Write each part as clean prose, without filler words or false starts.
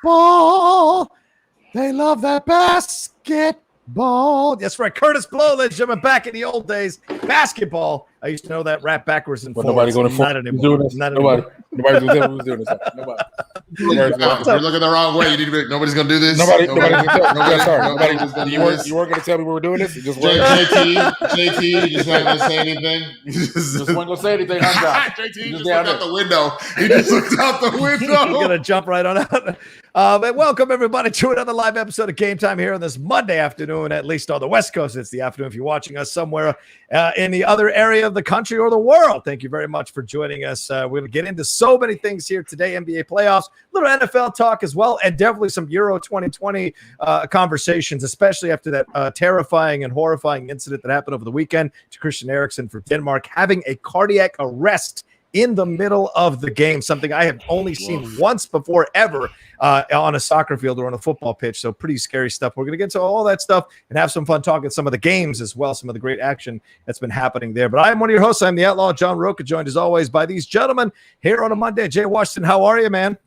basketball. They love that basketball. That's right. Curtis Blow, ladies and gentlemen, back in the old days. Basketball. I used to know that rap backwards and forwards. Nobody going to Not anymore. Nobody's doing this. Nobody. If you're looking the wrong way, you need to be, nobody's going to do this. Nobody's going to You weren't going to tell me we were doing this? Just JT, you just not going to say anything? You just wasn't going to say anything. JT just looked out the window. He just looked out the window. You're going to jump right on out. And welcome, everybody, to another live episode of Game Time here on this Monday afternoon, at least on the West Coast. It's the afternoon if you're watching us somewhere in the other area of the country or the world. Thank you very much for joining us. We're going to get into so many things here today, NBA playoffs, a little NFL talk as well, and definitely some Euro 2020 conversations, especially after that terrifying and horrifying incident that happened over the weekend to Christian Eriksen for Denmark, having a cardiac arrest in the middle of the game, something I have only seen once before ever on a soccer field or on a football pitch. So pretty scary stuff. We're going to get to all that stuff and have some fun talking some of the games as well, some of the great action that's been happening there. But I am one of your hosts. I'm the Outlaw John Rocha, joined as always by these gentlemen here on a Monday. Jay Washington, how are you, man?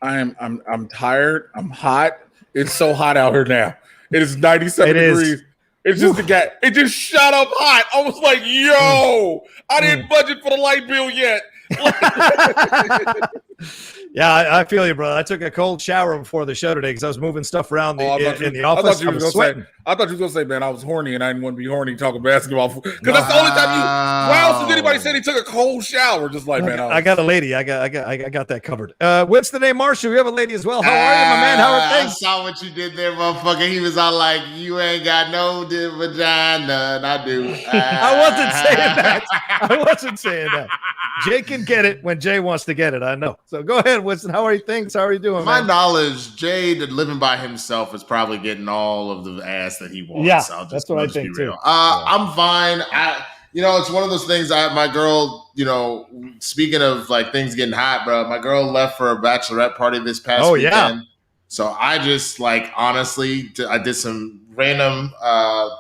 I'm tired. I'm hot. It's so hot out here now. It is 97 degrees. It's just it just shot up hot. I was like, yo, I didn't budget for the light bill yet. Yeah, I feel you, brother. I took a cold shower before the show today because I was moving stuff around in the office. I was sweating. I thought you were going to say, man, I was horny and I didn't want to be horny talking basketball. Because that's the only time why else did anybody say he took a cold shower? Just like, man. I got a lady. I got that covered. Winston A. Marshall, we have a lady as well. How are you, my man? How are things? I saw what you did there, motherfucker. He was all like, you ain't got no vagina. I do. I wasn't saying that. Jay can get it when Jay wants to get it. I know. So go ahead, Winston. How are you? How are you doing? My knowledge, Jay, living by himself, is probably getting all of the ass that he wants. Yeah, that's what I think too. I'm fine. It's one of those things. My girl, speaking of like things getting hot, bro. My girl left for a bachelorette party this past weekend. Yeah. So I just honestly, I did some random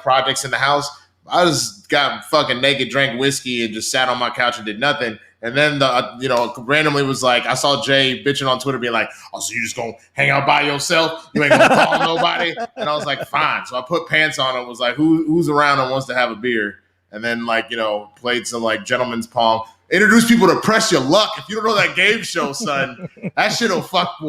projects in the house. I just got fucking naked, drank whiskey, and just sat on my couch and did nothing. And then randomly was like, I saw Jay bitching on Twitter being like, oh, so you just gonna hang out by yourself? You ain't gonna call nobody? And I was like, fine. So I put pants on and was like, who's around and wants to have a beer? And then played some gentleman's pong. Introduce people to Press Your Luck. If you don't know that game show, son, that shit will fuck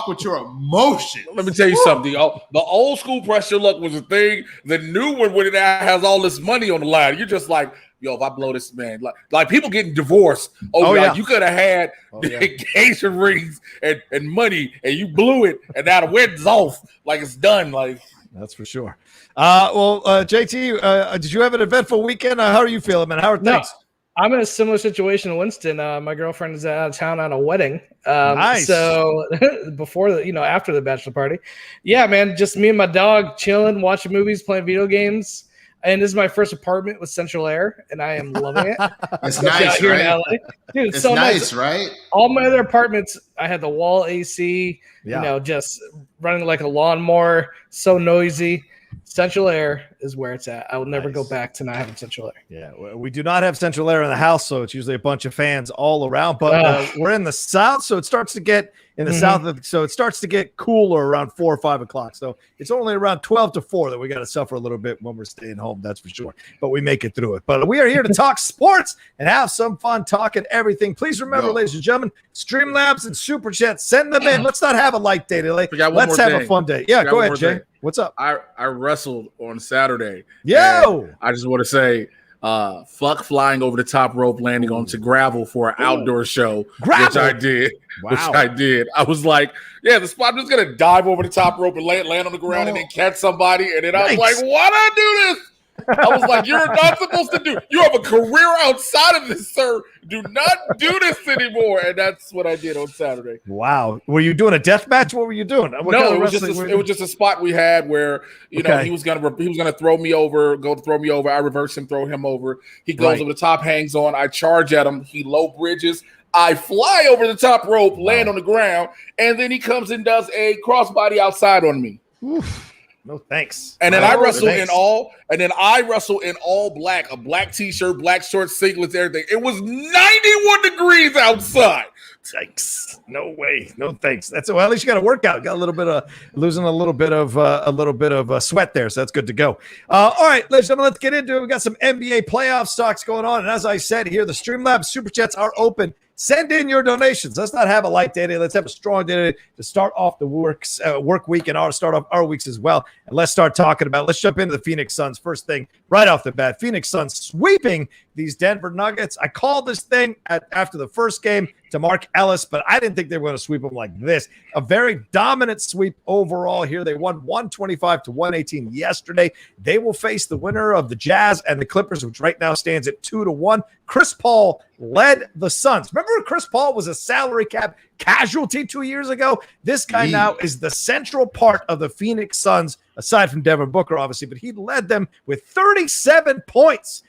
with your emotions. Let me tell you something. The old school Press Your Luck was a thing. The new one, when it has all this money on the line, you're just like, yo, if I blow this man, like people getting divorced. You could have had the engagement rings and money, and you blew it, and now the wedding's off. Like it's done. Like that's for sure. JT, did you have an eventful weekend? How are you feeling, man? How are things? No. I'm in a similar situation to Winston. My girlfriend is out of town on a wedding. Nice. So after the bachelor party, yeah, man, just me and my dog chilling, watching movies, playing video games. And this is my first apartment with central air, and I am loving it. It's nice, here right? in LA. Dude, it's so nice, right? All my other apartments, I had the wall AC, just running like a lawnmower, so noisy. Central air is where it's at. I will never go back to not having central air. Yeah, we do not have central air in the house, so it's usually a bunch of fans all around. But we're in the south, so it starts to get so it starts to get cooler around 4 or 5 o'clock. So it's only around 12 to 4 that we got to suffer a little bit when we're staying home. That's for sure. But we make it through it. But we are here to talk sports and have some fun talking everything. Please remember, ladies and gentlemen, Streamlabs and Super Chat, send them in. Let's not have a light day today. Let's have a fun day. Yeah, go ahead, Jay. What's up? I wrestled on Saturday. Yo! I just want to say, fuck flying over the top rope, landing onto gravel for an outdoor show, which I did. Wow. Which I did. I was like, yeah, the spot, I'm just going to dive over the top rope and land on the ground and then catch somebody. And then I was like, why did I do this? I was like, you're not supposed to do. You have a career outside of this, sir. Do not do this anymore. And that's what I did on Saturday. Wow. Were you doing a death match? What were you doing? It was just a spot we had where he was gonna throw me over, I reverse him, throw him over. He goes over the top, hangs on. I charge at him. He low bridges. I fly over the top rope, land on the ground, and then he comes and does a crossbody outside on me. Oof. No thanks. And then I wrestle in all black, a black t-shirt, black shorts, singlets, everything. It was 91 degrees outside. Thanks. No way. No thanks. That's well. At least you got a workout. Got a little bit of losing a little bit of sweat there. So that's good to go. All right, ladies and gentlemen, let's get into it. We got some NBA playoff stocks going on, and as I said here, the Streamlabs Super Chats are open. Send in your donations. Let's not have a light day today. Let's have a strong day today to start off the work week and start off our weeks as well. And let's start talking about. Let's jump into the Phoenix Suns. First thing right off the bat, Phoenix Suns sweeping these Denver Nuggets. I called this thing after the first game to Mark Ellis, but I didn't think they were going to sweep them like this. A very dominant sweep overall here. They won 125-118 yesterday. They will face the winner of the Jazz and the Clippers, which right now stands at 2-1. Chris Paul led the Suns. Remember Chris Paul was a salary cap casualty 2 years ago? This guy now is the central part of the Phoenix Suns, aside from Devin Booker, obviously, but he led them with 37 points.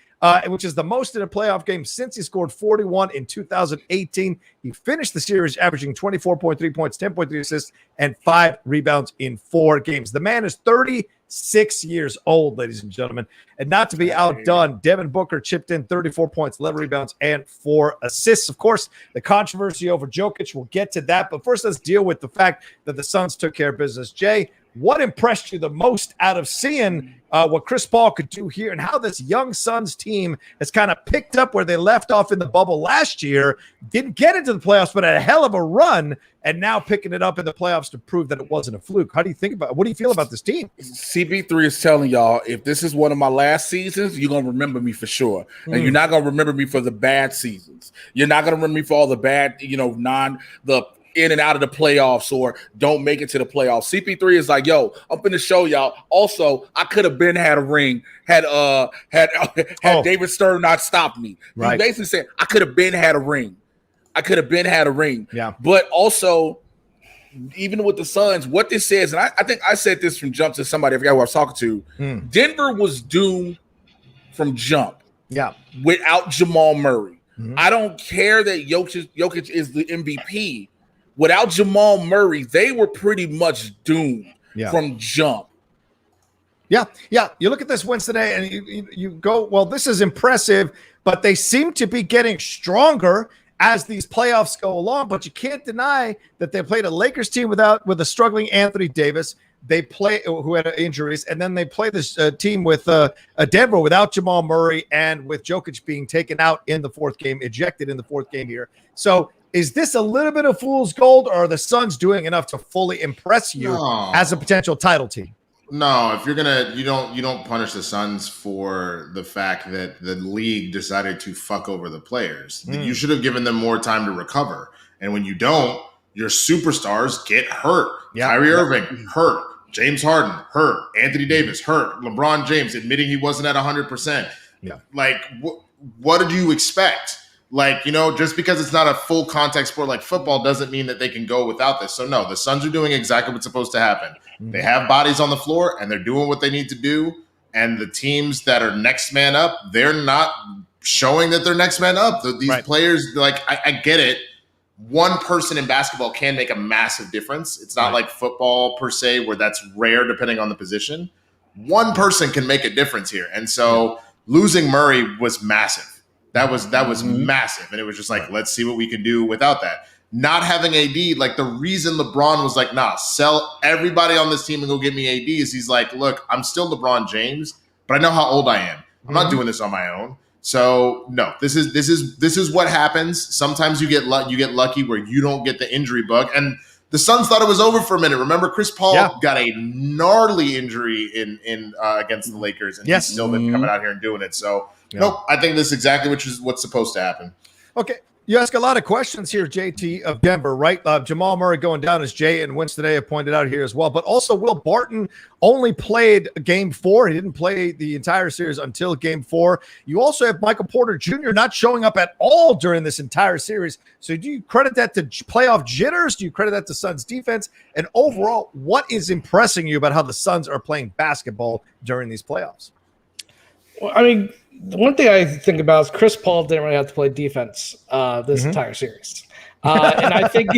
Which is the most in a playoff game since he scored 41 in 2018. He finished the series averaging 24.3 points, 10.3 assists, and 5 rebounds in 4 games. The man is 36 years old, ladies and gentlemen. And not to be outdone, Devin Booker chipped in 34 points, 11 rebounds, and 4 assists. Of course, the controversy over Jokic, we'll get to that. But first, let's deal with the fact that the Suns took care of business. Jay, what impressed you the most out of seeing what Chris Paul could do here and how this young Suns team has kind of picked up where they left off in the bubble last year, didn't get into the playoffs, but had a hell of a run, and now picking it up in the playoffs to prove that it wasn't a fluke? How do you think about it? What do you feel about this team? CP3 is telling y'all, if this is one of my last seasons, you're going to remember me for sure. And you're not going to remember me for the bad seasons. You're not going to remember me for all the bad, the in and out of the playoffs or don't make it to the playoffs. CP3 is like, yo, I'm going to show y'all. Also, I could have had a ring had David Stern not stopped me. Right. He basically said, I could have had a ring. Had a ring. Yeah. But also, even with the Suns, what this says, and I think I said this from jump to somebody, I forgot who I was talking to. Denver was doomed from jump. Yeah. Without Jamal Murray. I don't care that Jokic is the MVP. Without Jamal Murray, they were pretty much doomed from jump. Yeah. You look at this Winston A, and you go, well, this is impressive, but they seem to be getting stronger as these playoffs go along. But you can't deny that they played a Lakers team with a struggling Anthony Davis. They play who had injuries, and then they play this team with Denver without Jamal Murray and with Jokic being taken out in the fourth game, ejected in the fourth game here. So is this a little bit of fool's gold, or are the Suns doing enough to fully impress you as a potential title team? No, if you're you don't punish the Suns for the fact that the league decided to fuck over the players. You should have given them more time to recover. And when you don't, your superstars get hurt. Kyrie Irving hurt. James Harden hurt. Anthony Davis hurt. LeBron James admitting he wasn't at 100%. Yeah. Like, what did you expect? Like, just because it's not a full contact sport like football doesn't mean that they can go without this. So, no, the Suns are doing exactly what's supposed to happen. They have bodies on the floor, and they're doing what they need to do. And the teams that are next man up, they're not showing that they're next man up. These players, like, I get it. One person in basketball can make a massive difference. It's not like football per se, where that's rare depending on the position. One person can make a difference here. And so losing Murray was massive. That was massive. And it was just like, let's see what we can do without that. Not having AD, like the reason LeBron was like, nah, sell everybody on this team and go get me AD is he's like, look, I'm still LeBron James, but I know how old I am. I'm not doing this on my own. So no, this is what happens. Sometimes you get lucky where you don't get the injury bug. And the Suns thought it was over for a minute. Remember, Chris Paul got a gnarly injury in against the Lakers, and he's still been coming out here and doing it. So nope, I think this is exactly what's supposed to happen. Okay. You ask a lot of questions here, JT, of Denver, right? Jamal Murray going down, as Jay and Winston A have pointed out here as well. But also, Will Barton only played Game 4. He didn't play the entire series until Game 4. You also have Michael Porter Jr. not showing up at all during this entire series. So do you credit that to playoff jitters? Do you credit that to Suns defense? And overall, what is impressing you about how the Suns are playing basketball during these playoffs? Well, I mean, the one thing I think about is Chris Paul didn't really have to play defense this entire series. And I think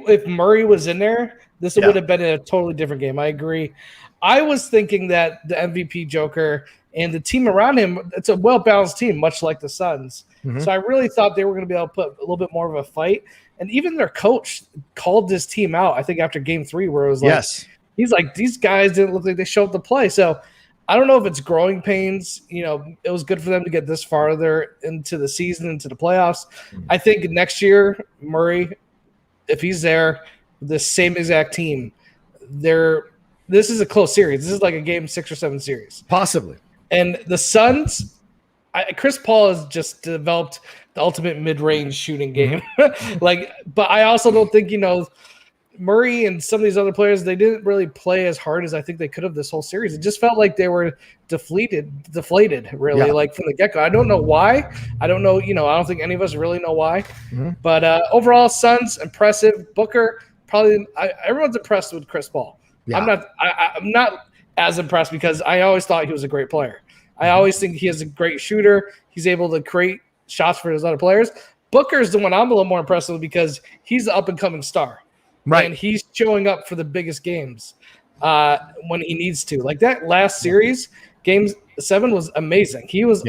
if Murray was in there, this would have been a totally different game. I agree. I was thinking that the MVP Joker and the team around him, it's a well-balanced team, much like the Suns. Mm-hmm. So I really thought they were going to be able to put a little bit more of a fight. And even their coach called this team out, I think, after game 3, where it was like, he's like, these guys didn't look like they showed up to play. So I don't know if it's growing pains. It was good for them to get this farther into the season, into the playoffs. Mm-hmm. I think next year, Murray, if he's there, the same exact team, this is a close series. This is like a game 6 or 7 series. Possibly. And the Suns, Chris Paul has just developed the ultimate mid-range shooting game. But I also don't think, Murray and some of these other players, they didn't really play as hard as I think they could have this whole series. It just felt like they were deflated, really, like from the get-go. I don't know why. I don't know, I don't think any of us really know why. Mm-hmm. But overall, Suns, impressive. Booker, probably everyone's impressed with Chris Paul. Yeah. I'm not as impressed because I always thought he was a great player. I always think he is a great shooter. He's able to create shots for his other players. Booker's the one I'm a little more impressed with because he's the up-and-coming star. Right. And he's showing up for the biggest games when he needs to. Like that last series, game 7 was amazing. He was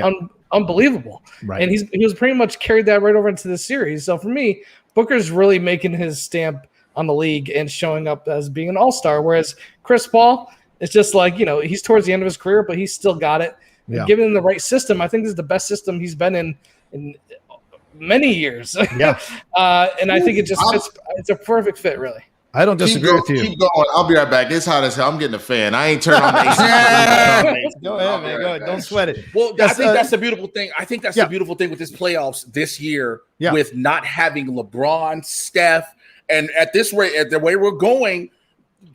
unbelievable. Right. And he was pretty much carried that right over into the series. So for me, Booker's really making his stamp on the league and showing up as being an all-star, whereas Chris Paul, it's just like, he's towards the end of his career, but he's still got it. Yeah. Given him the right system, I think this is the best system he's been in many years. Yeah. And I think it's a perfect fit, really. I don't disagree with you. Keep going. I'll be right back. It's hot as hell. I'm getting a fan. I ain't turning on the AC. Go ahead, man. Go ahead. Don't sweat it. Well, I think that's the beautiful thing. I think that's the beautiful thing with this playoffs this year with not having LeBron, Steph, and at this rate, at the way we're going,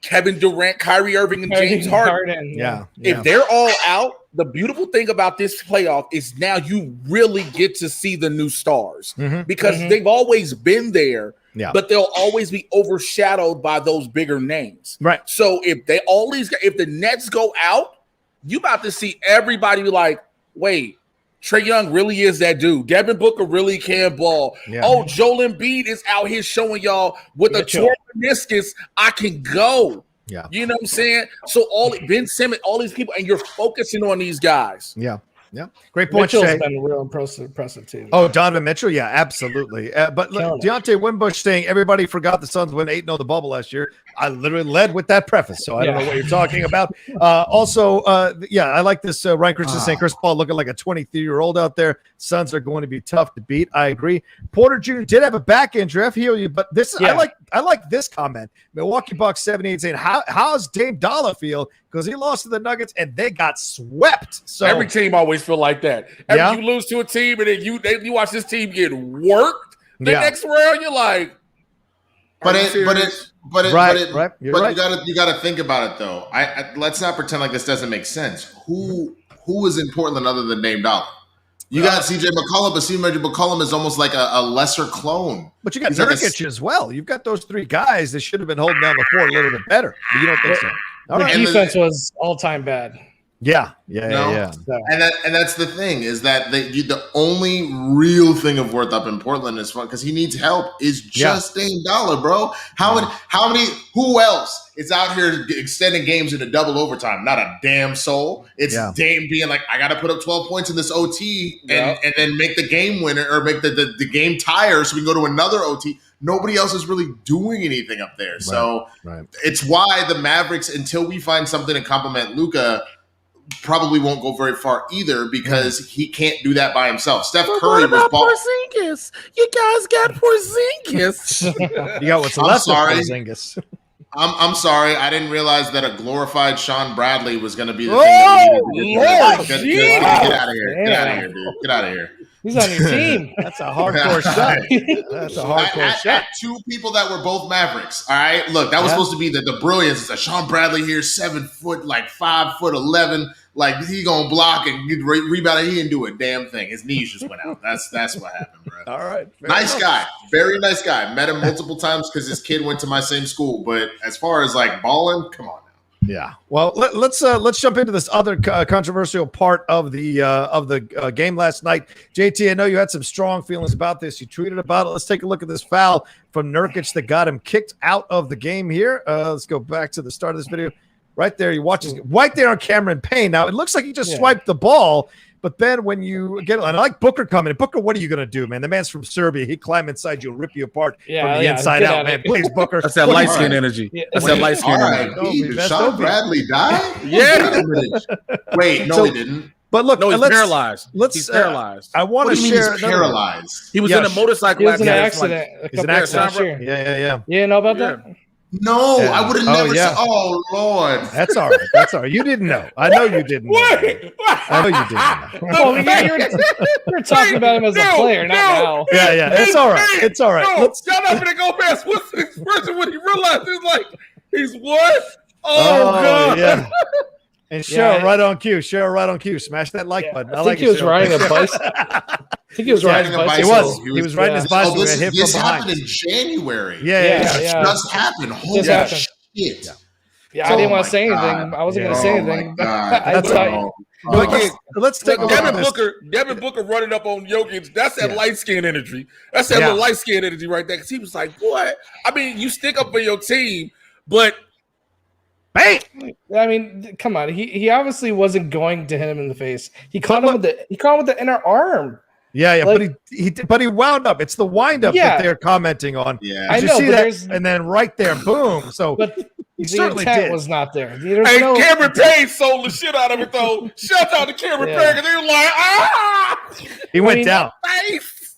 Kevin Durant, Kyrie Irving, and James Harden. Yeah. If they're all out, the beautiful thing about this playoff is now you really get to see the new stars because they've always been there, but they'll always be overshadowed by those bigger names. Right. So if the Nets go out, you about to see everybody be like, wait, Trae Young really is that dude. Devin Booker really can ball. Yeah. Oh, Joel Embiid is out here showing y'all with a torn meniscus, I can go. Yeah. You know what I'm saying? So Ben Simmons, all these people, and you're focusing on these guys. Yeah. Yeah. Great point. Mitchell's been real impressive too. Oh, Donovan Mitchell. Yeah, absolutely. But look, Deontay Winbush saying everybody forgot the Suns went 8-0 the bubble last year. I literally led with that preface, so I don't know what you're talking about. I like this. Ryan Christian saying Chris Paul looking like a 23-year-old out there. Suns are going to be tough to beat. I agree. Porter Jr. did have a back injury. I feel you, but this I like this comment. Milwaukee Bucks 78 saying how's Dame Dollar feel because he lost to the Nuggets and they got swept. So every team always feel like that. You lose to a team and then you watch this team get worked the next round. You're like, you gotta think about it though. Let's not pretend like this doesn't make sense. Who is in Portland other than Dame Dollar? You got CJ McCollum, but CJ McCollum is almost like a lesser clone. But you got Nurkic as well. You've got those 3 guys that should have been holding down the fort a little bit better. But you don't think so? The defense was all-time bad. Yeah. So. And that's the thing is that the only real thing of worth up in Portland is fun because he needs help is just Dame Dollar, bro. Who else is out here extending games into double overtime? Not a damn soul. It's Dame being like, I got to put up 12 points in this OT and then make the game winner or make the game tire so we can go to another OT. Nobody else is really doing anything up there. So it's why the Mavericks, until we find something to complement Luka, probably won't go very far either because he can't do that by himself. Steph Curry was Porzingis. You guys got Porzingis. You got what's left of Porzingis. I'm sorry. I didn't realize that a glorified Sean Bradley was going to be the thing that we needed to do. Get out of here. Get out of here, dude. Get out of here. He's on your team. That's a hardcore shot. That's a hardcore shot. At 2 people that were both Mavericks. All right. Look, that was supposed to be the brilliance. It's a Sean Bradley here, 7 foot, like 5'11". Like he gonna block and get rebound. He didn't do a damn thing. His knees just went out. That's what happened, bro. All right. Nice guy. Very nice guy. Met him multiple times because his kid went to my same school. But as far as like balling, come on now. Yeah. Well, let's jump into this other controversial part of the game last night. JT, I know you had some strong feelings about this. You tweeted about it. Let's take a look at this foul from Nurkic that got him kicked out of the game here. Let's go back to the start of this video. Right there, you watch this right there on camera in pain. Now it looks like he just swiped the ball, but then when you get, and I like Booker coming in. Booker, what are you gonna do, man? The man's from Serbia. He climb inside you, rip you apart from the inside out, man. Please, Booker. That's that light skin energy. That's that light skin energy. Did Sean Bradley die? Yeah. Wait, no, he didn't. But look, he's paralyzed. He's paralyzed. I want to share. He's paralyzed. He was in a motorcycle. He was in an accident. He's an accident. Yeah. You didn't know about that? No, I would have never said. Oh Lord, that's all right. That's all right. You didn't know. I know you didn't know. I know you didn't know. Well, you're talking about him as a player, not now. Yeah. It's all right. It's all right. Y'all not gonna go past what's the expression when he realized he's what? Oh God. Yeah. And Cheryl, right on cue. Smash that like button. I think he was riding a bicycle. I think he was riding a bicycle. He was riding his bicycle. This happened in January. Yeah. It just happened. Holy shit. Yeah, I didn't want to say anything. I wasn't going to say anything. Let's take a look at this. Devin Booker running up on Jokic. That's that light skin energy. That's that little light skin energy right there. Because he was like, "Boy, I mean, you stick up for your team, but." Bang! I mean, come on. He obviously wasn't going to hit him in the face. He caught him with the inner arm. Yeah, but he wound up. It's the wind up that they're commenting on. Yeah, I know. See that? And then right there, boom. So but he certainly intent was not there. Cameron Payne sold the shit out of it though. Shout out to Cameron Payne because they were like, he went down.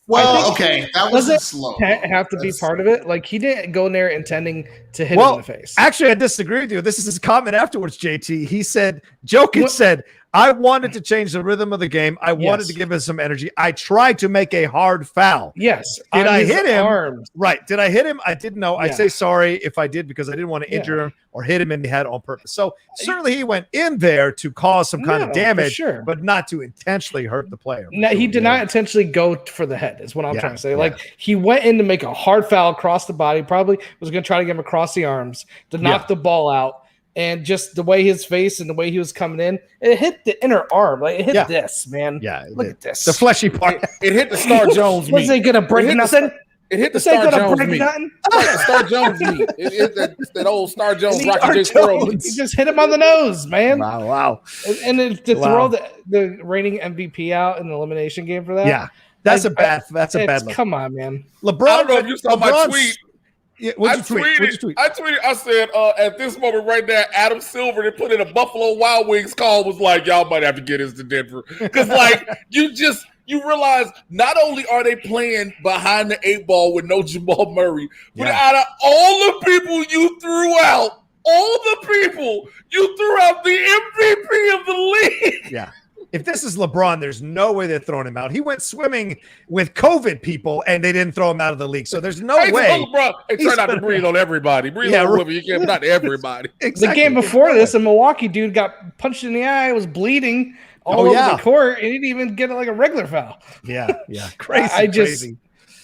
Well, okay, that wasn't slow. Have to be part of it. Like he didn't go in there intending to hit him in the face. Actually, I disagree with you. This is his comment afterwards, JT. He said, Jokic said, I wanted to change the rhythm of the game. I wanted to give him some energy. I tried to make a hard foul. Yes. Did I hit him? Arms. Right. Did I hit him? I didn't know. I say sorry if I did because I didn't want to injure him or hit him in the head on purpose. So certainly he went in there to cause some kind of damage, but not to intentionally hurt the player. No, he did not intentionally go for the head is what I'm trying to say. Like he went in to make a hard foul across the body, probably was going to try to get him across the arms to knock the ball out. And just the way his face and the way he was coming in, it hit the inner arm. Like it hit this, man. Yeah. Look at this. The fleshy part. It hit the Star Jones meat. Was it going to break nothing? It hit the Star Jones meat. The Star Jones meat. It hit that old Star Jones Rocky J. Squirrel. He just hit him on the nose, man. Wow. And then to throw the reigning MVP out in the elimination game for that. Yeah. That's a bad look. Come on, man. LeBron. I don't know if you saw my tweet. Yeah, what'd you tweet? I tweeted. I said, at this moment right now, Adam Silver that put in a Buffalo Wild Wings call was like, y'all might have to get us to Denver because, like, you realize not only are they playing behind the 8 ball with no Jamal Murray, but out of all the people you threw out, the MVP of the league. Yeah. If this is LeBron, there's no way they're throwing him out. He went swimming with COVID people, and they didn't throw him out of the league. So there's no way. LeBron, try not to breathe on everybody. Breathe on whoever you can, but not everybody. Exactly. The game before this, a Milwaukee dude got punched in the eye, was bleeding all over the court, and he didn't even get like a regular foul. Yeah. Crazy.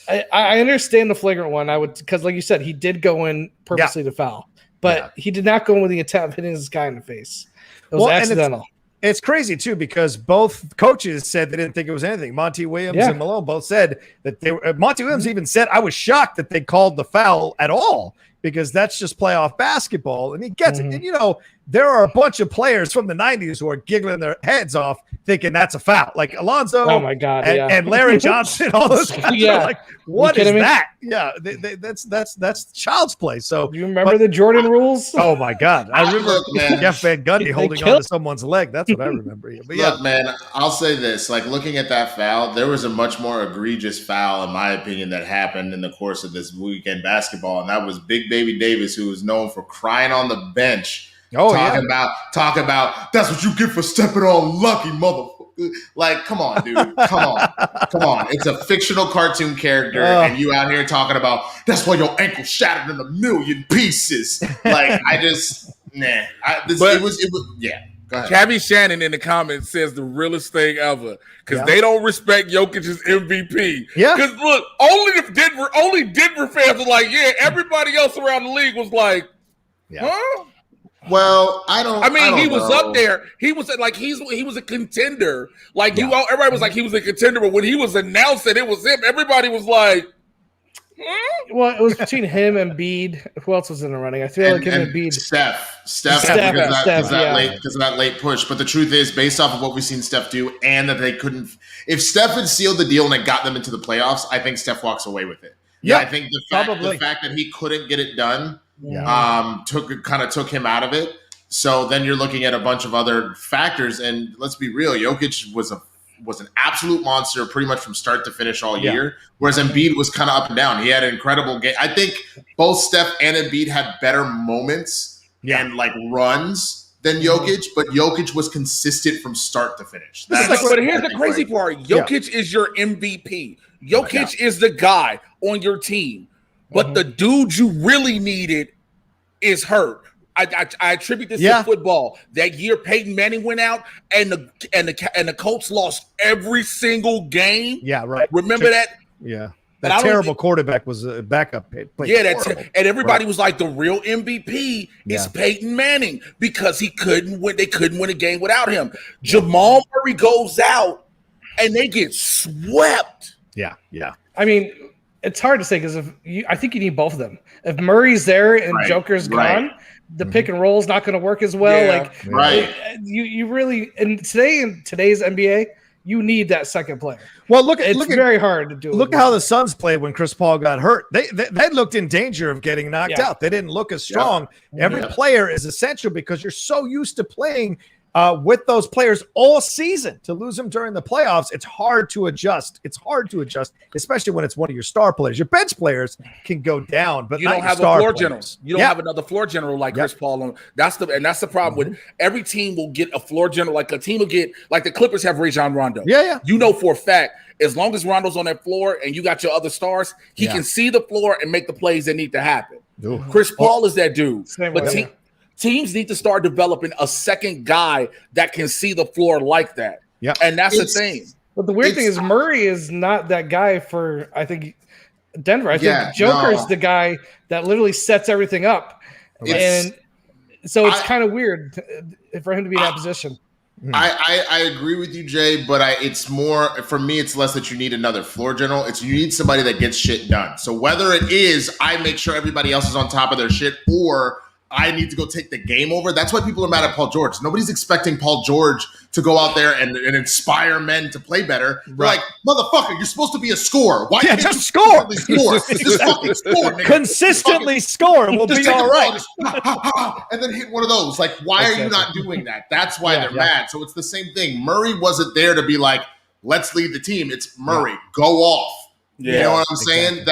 I understand the flagrant one. I would because, like you said, he did go in purposely to foul, but he did not go in with the intent of hitting this guy in the face. It was accidental. It's crazy, too, because both coaches said they didn't think it was anything. Monty Williams and Malone both said that they were. Monty Williams even said, I was shocked that they called the foul at all because that's just playoff basketball. And he gets it. And, there are a bunch of players from the 90s who are giggling their heads off thinking that's a foul. Like Alonzo and Larry Johnson, all those guys are like, what is that? Yeah, that's child's play. So you remember the Jordan rules? Oh, my God. I remember Jeff Van Gundy holding on to someone's leg. That's what I remember. But look, man, I'll say this. Like, looking at that foul, there was a much more egregious foul, in my opinion, that happened in the course of this weekend basketball, and that was Big Baby Davis, who was known for crying on the bench. Talking about that's what you get for stepping on Lucky, motherfucker. Like, come on, dude. Come on. It's a fictional cartoon character, and you out here talking about that's why your ankle shattered in a million pieces. Like, it was. Go ahead. Cabby Shannon in the comments says the realest thing ever because they don't respect Jokic's MVP. Yeah, because look, only Denver fans are like, everybody else around the league was like, huh? Well, I don't he was know. up there. He was like he was a contender. Like everybody was like he was a contender, but when he was announced that it was him, everybody was like, Well, it was between him and Embiid. Who else was in the running? I feel like him and Embiid. Steph, because of that late push. But the truth is, based off of what we've seen Steph do, and that they couldn't. If Steph had sealed the deal and it got them into the playoffs, I think Steph walks away with it. Yeah, I think the fact that he couldn't get it done, took him out of it. So then you're looking at a bunch of other factors, and let's be real, Jokic was an absolute monster pretty much from start to finish all year, whereas Embiid was kind of up and down. He had an incredible game. I think both Steph and Embiid had better moments and like runs than Jokic, but Jokic was consistent from start to finish. But here's the crazy part. Jokic is your MVP. Jokic is the guy on your team, but the dude you really needed is hurt. I attribute this to football. That year Peyton Manning went out and the Colts lost every single game. Yeah, right. Remember that? Yeah. That terrible quarterback was a backup. And everybody was like, the real MVP is Peyton Manning because they couldn't win a game without him. Jamal Murray goes out and they get swept. Yeah, yeah. I mean, it's hard to say because I think you need both of them. If Murray's there and Joker's gone, the pick and roll is not going to work as well. You really in today's NBA, you need that second player. Well, it's very hard to do. Look at how the Suns played when Chris Paul got hurt. They looked in danger of getting knocked out. They didn't look as strong. Every player is essential because you're so used to playing with those players all season. To lose them during the playoffs, it's hard to adjust. Especially when it's one of your star players. Your bench players can go down, but you don't have a floor general. You don't have another floor general like Chris Paul. That's the problem with every team will get a floor general. Like a team will get like the Clippers have Rajon Rondo. Yeah. You know for a fact, as long as Rondo's on that floor and you got your other stars, he can see the floor and make the plays that need to happen. Ooh. Chris Paul is that dude. Teams need to start developing a second guy that can see the floor like that. Yeah. And that's the thing. But the weird thing is Murray is not that guy for, I think, Denver. I think Joker's the guy that literally sets everything up. And so it's kind of weird for him to be in that position. I agree with you, Jay, but it's more, for me, it's less that you need another floor general. It's you need somebody that gets shit done. So whether it is I make sure everybody else is on top of their shit or I need to go take the game over. That's why people are mad at Paul George. Nobody's expecting Paul George to go out there and inspire men to play better. They're like, motherfucker, you're supposed to be a scorer. Why can't just score? Just fucking score, nigga. Consistently score. We'll be all right. And then hit one of those. Like, why are you not doing that? That's why they're mad. So it's the same thing. Murray wasn't there to be like, let's lead the team. It's Murray. Go off. You know what I'm saying?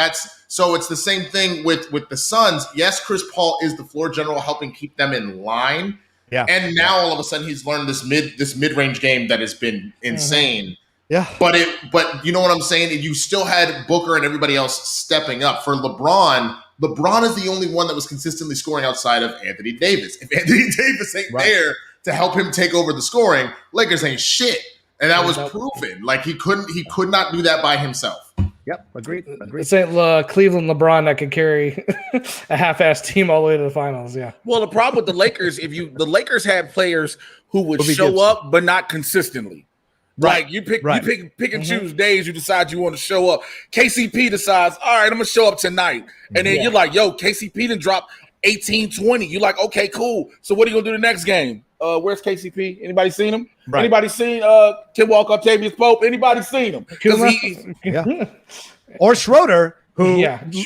So it's the same thing with the Suns. Yes, Chris Paul is the floor general helping keep them in line. Yeah. And now all of a sudden he's learned this mid-range game that has been insane. Yeah. But you know what I'm saying? You still had Booker and everybody else stepping up. For LeBron is the only one that was consistently scoring outside of Anthony Davis. If Anthony Davis ain't there to help him take over the scoring, Lakers ain't shit. And that was proven. Like he could not do that by himself. Yep, agreed. It's Cleveland LeBron that could carry a half-assed team all the way to the finals. Yeah. Well, the problem with the Lakers, the Lakers had players who would show up but not consistently. Right. Like you pick and choose days you decide you want to show up. KCP decides, all right, I'm gonna show up tonight, and then you're like, yo, KCP didn't drop 18-20. You're like, okay, cool. So what are you gonna do the next game? Where's KCP? Anybody seen him? Right. Anybody seen Tim Walker, Octavius Pope? Anybody seen him? Or Schroeder, who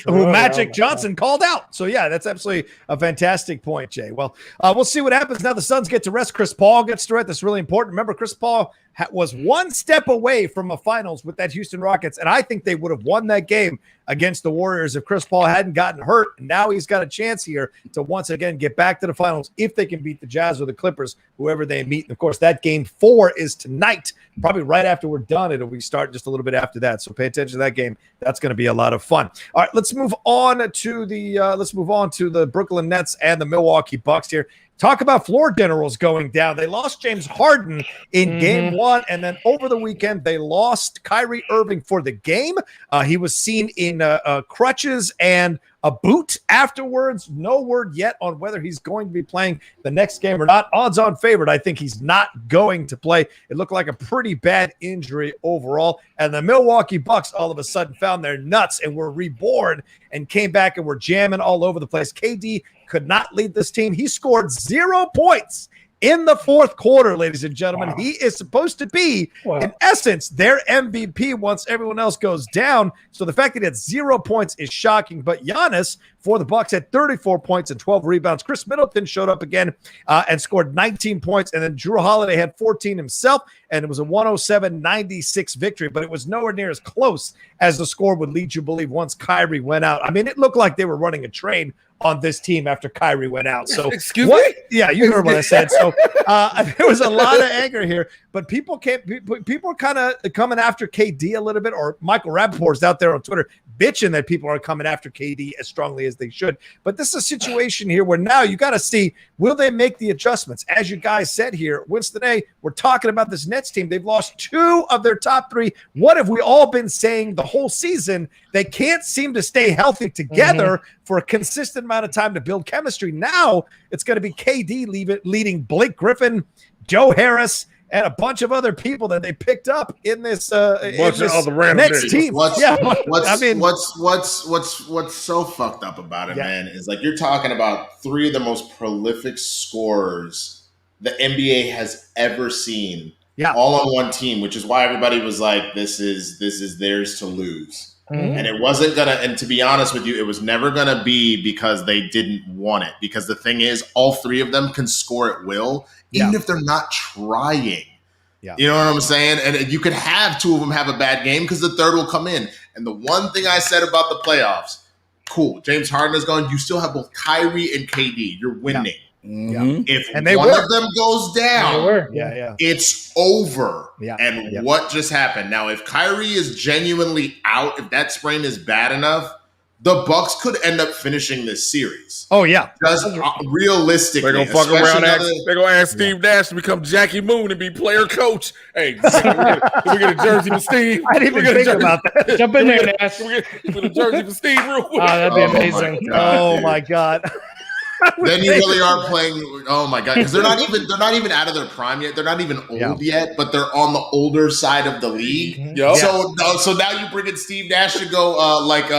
Magic Johnson called out. So, that's absolutely a fantastic point, Jay. Well, we'll see what happens. Now the Suns get to rest. Chris Paul gets to rest. That's really important. Remember, Chris Paul was one step away from a finals with that Houston Rockets, and I think they would have won that game against the Warriors if Chris Paul hadn't gotten hurt. And now he's got a chance here to once again get back to the finals if they can beat the Jazz or the Clippers, whoever they meet. And of course, that game 4 is tonight, probably right after we're done. It'll be starting just a little bit after that. So pay attention to that game. That's going to be a lot of fun. All right, let's move on to the Brooklyn Nets and the Milwaukee Bucks here. Talk about floor generals going down. They lost James Harden in game 1, and then over the weekend, they lost Kyrie Irving for the game. He was seen in crutches and a boot afterwards. No word yet on whether he's going to be playing the next game or not. Odds on favorite, I think he's not going to play. It looked like a pretty bad injury overall. And the Milwaukee Bucks all of a sudden found their nuts and were reborn and came back and were jamming all over the place. KD could not lead this team. He scored 0 points in the fourth quarter, ladies and gentlemen. Wow. He is supposed to be, in essence, their MVP once everyone else goes down. So the fact that he had 0 points is shocking. But Giannis for the Bucks had 34 points and 12 rebounds. Chris Middleton showed up again and scored 19 points. And then Drew Holiday had 14 himself, and it was a 107-96 victory. But it was nowhere near as close as the score would lead you to believe once Kyrie went out. I mean, it looked like they were running a train on this team after Kyrie went out. So excuse me? Yeah, you heard what I said. So there was a lot of anger here, but people are kind of coming after KD a little bit, or Michael Rappaport's out there on Twitter bitching that people are coming after KD as strongly as they should. But this is a situation here where now you got to see, will they make the adjustments? As you guys said here, Winston A, we're talking about this Nets team. They've lost 2 of their top 3. What have we all been saying the whole season? They can't seem to stay healthy together for a consistent amount of time to build chemistry. Now it's going to be KD leading Blake Griffin, Joe Harris, and a bunch of other people that they picked up in this Nets team. What's so fucked up about it, man, is like you're talking about 3 of the most prolific scorers the NBA has ever seen, all on one team, which is why everybody was like, "This is theirs to lose." And it wasn't gonna. And to be honest with you, it was never gonna be because they didn't want it. Because the thing is, all 3 of them can score at will, even if they're not trying. Yeah. You know what I'm saying? And you could have 2 of them have a bad game because the third will come in. And the one thing I said about the playoffs, cool, James Harden is gone. You still have both Kyrie and KD. You're winning. If one of them goes down, it's over. What just happened? Now, if Kyrie is genuinely out, if that sprain is bad enough, the Bucks could end up finishing this series. Oh, yeah. Just realistically. They're going to fuck around. They're going to ask Steve Nash to become Jackie Moon and be player coach. Hey, we get a jersey for Steve. I didn't even think about that. Jump in there, Nash. We get a jersey for Steve real quick. Oh, that'd be amazing. Oh, my God. Then you really are playing. Oh my god, because they're not even out of their prime yet. They're not even old yet, but they're on the older side of the league. So now you bring in Steve Nash to go like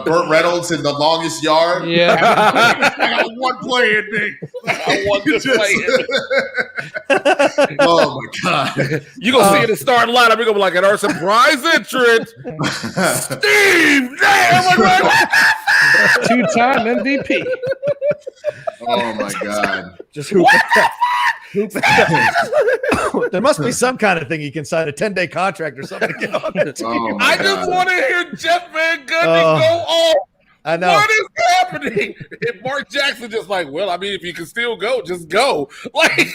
Burt Reynolds in The Longest Yard. Yeah, I got one play in me. I want this play in. Oh my god, you gonna see it in the starting lineup. You're gonna be like, at our surprise entrant, Steve Nash, 2-time MVP. Oh my god! Just hoop There must be some kind of thing you can sign a 10-day contract or something to get on the team. I just want to hear Jeff Van Gundy go off. I know. What is happening? And Mark Jackson just like, well, I mean, if you can still go, just go. Like,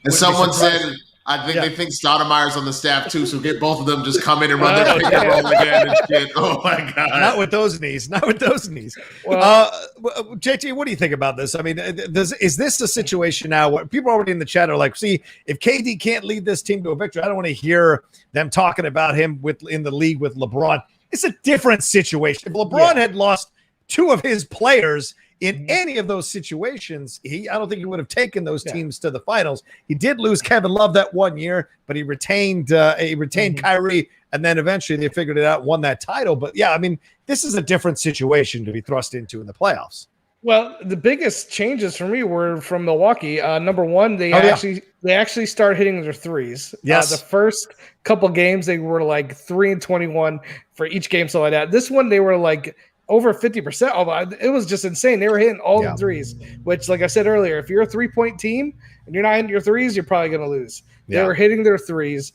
and someone said, I think they think Stoudemire's on the staff too, so get both of them just come in and run their pick and roll again and shit. Oh my god! Not with those knees. Not with those knees. Well, JT, what do you think about this? I mean, is this a situation now where people already in the chat are like, see, if KD can't lead this team to a victory, I don't want to hear them talking about him in the league with LeBron. It's a different situation. If LeBron had lost 2 of his players in any of those situations, I don't think he would have taken those teams to the finals. He did lose Kevin Love that 1 year, but he retained Kyrie, and then eventually they figured it out, won that title. But yeah, I mean, this is a different situation to be thrust into in the playoffs. Well, the biggest changes for me were from Milwaukee. Number one, they actually started hitting their threes. Yes. The first couple games, they were like 3-21 for each game, something like that. This one, they were like over 50%. It was just insane. They were hitting all the threes, which, like I said earlier, if you're a 3-point team and you're not hitting your threes, you're probably going to lose. They were hitting their threes.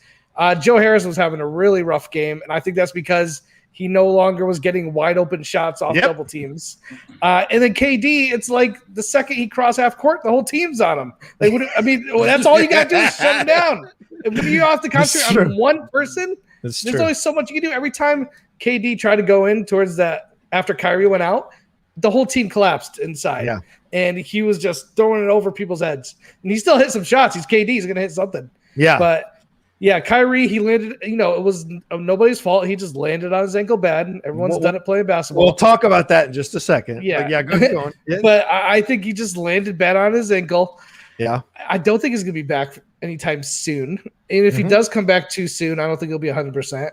Joe Harris was having a really rough game, and I think that's because he no longer was getting wide open shots off double teams. And then KD, it's like the second he crossed half court, the whole team's on him. That's all you got to do is shut him down. If you're off the country on one person, there's only so much you can do. Every time KD tried to go in towards that, after Kyrie went out, the whole team collapsed inside. Yeah. And he was just throwing it over people's heads. And he still hit some shots. He's KD. He's going to hit something. Yeah. But Yeah, Kyrie, he landed, it was nobody's fault. He just landed on his ankle bad. Everyone's done it playing basketball. We'll talk about that in just a second. Yeah. But yeah, go on. Yeah. But I think he just landed bad on his ankle. Yeah. I don't think he's going to be back anytime soon. And if he does come back too soon, I don't think he'll be 100%.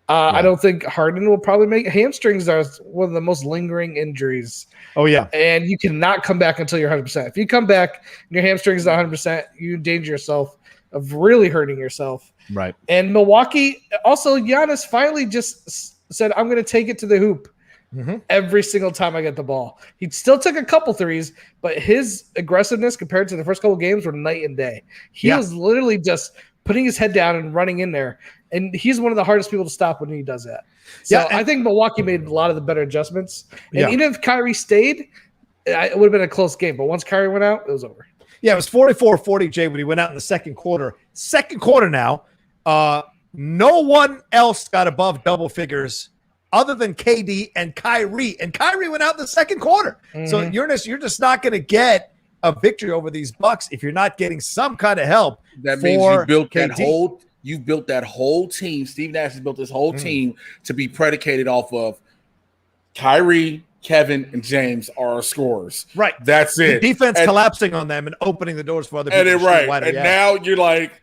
I don't think Harden will probably make hamstrings are one of the most lingering injuries. Oh, yeah. And you cannot come back until you're 100%. If you come back and your hamstring is not 100%, you endanger yourself of really hurting yourself. Right. And Milwaukee, also Giannis finally just said, I'm going to take it to the hoop every single time I get the ball. He still took a couple threes, but his aggressiveness compared to the first couple games were night and day. He was literally just putting his head down and running in there. And he's one of the hardest people to stop when he does that. So I think Milwaukee made a lot of the better adjustments. And even if Kyrie stayed, it would have been a close game. But once Kyrie went out, it was over. Yeah, it was 44-40, Jay, when he went out in the second quarter. Second quarter now, no one else got above double figures other than KD and Kyrie. And Kyrie went out in the second quarter. So you're just not going to get a victory over these Bucks if you're not getting some kind of help. That means you built that whole team. Steve Nash has built this whole team to be predicated off of Kyrie, Kevin, and James are scorers. Right. That's it. The defense collapsing on them and opening the doors for other people. And now you're like,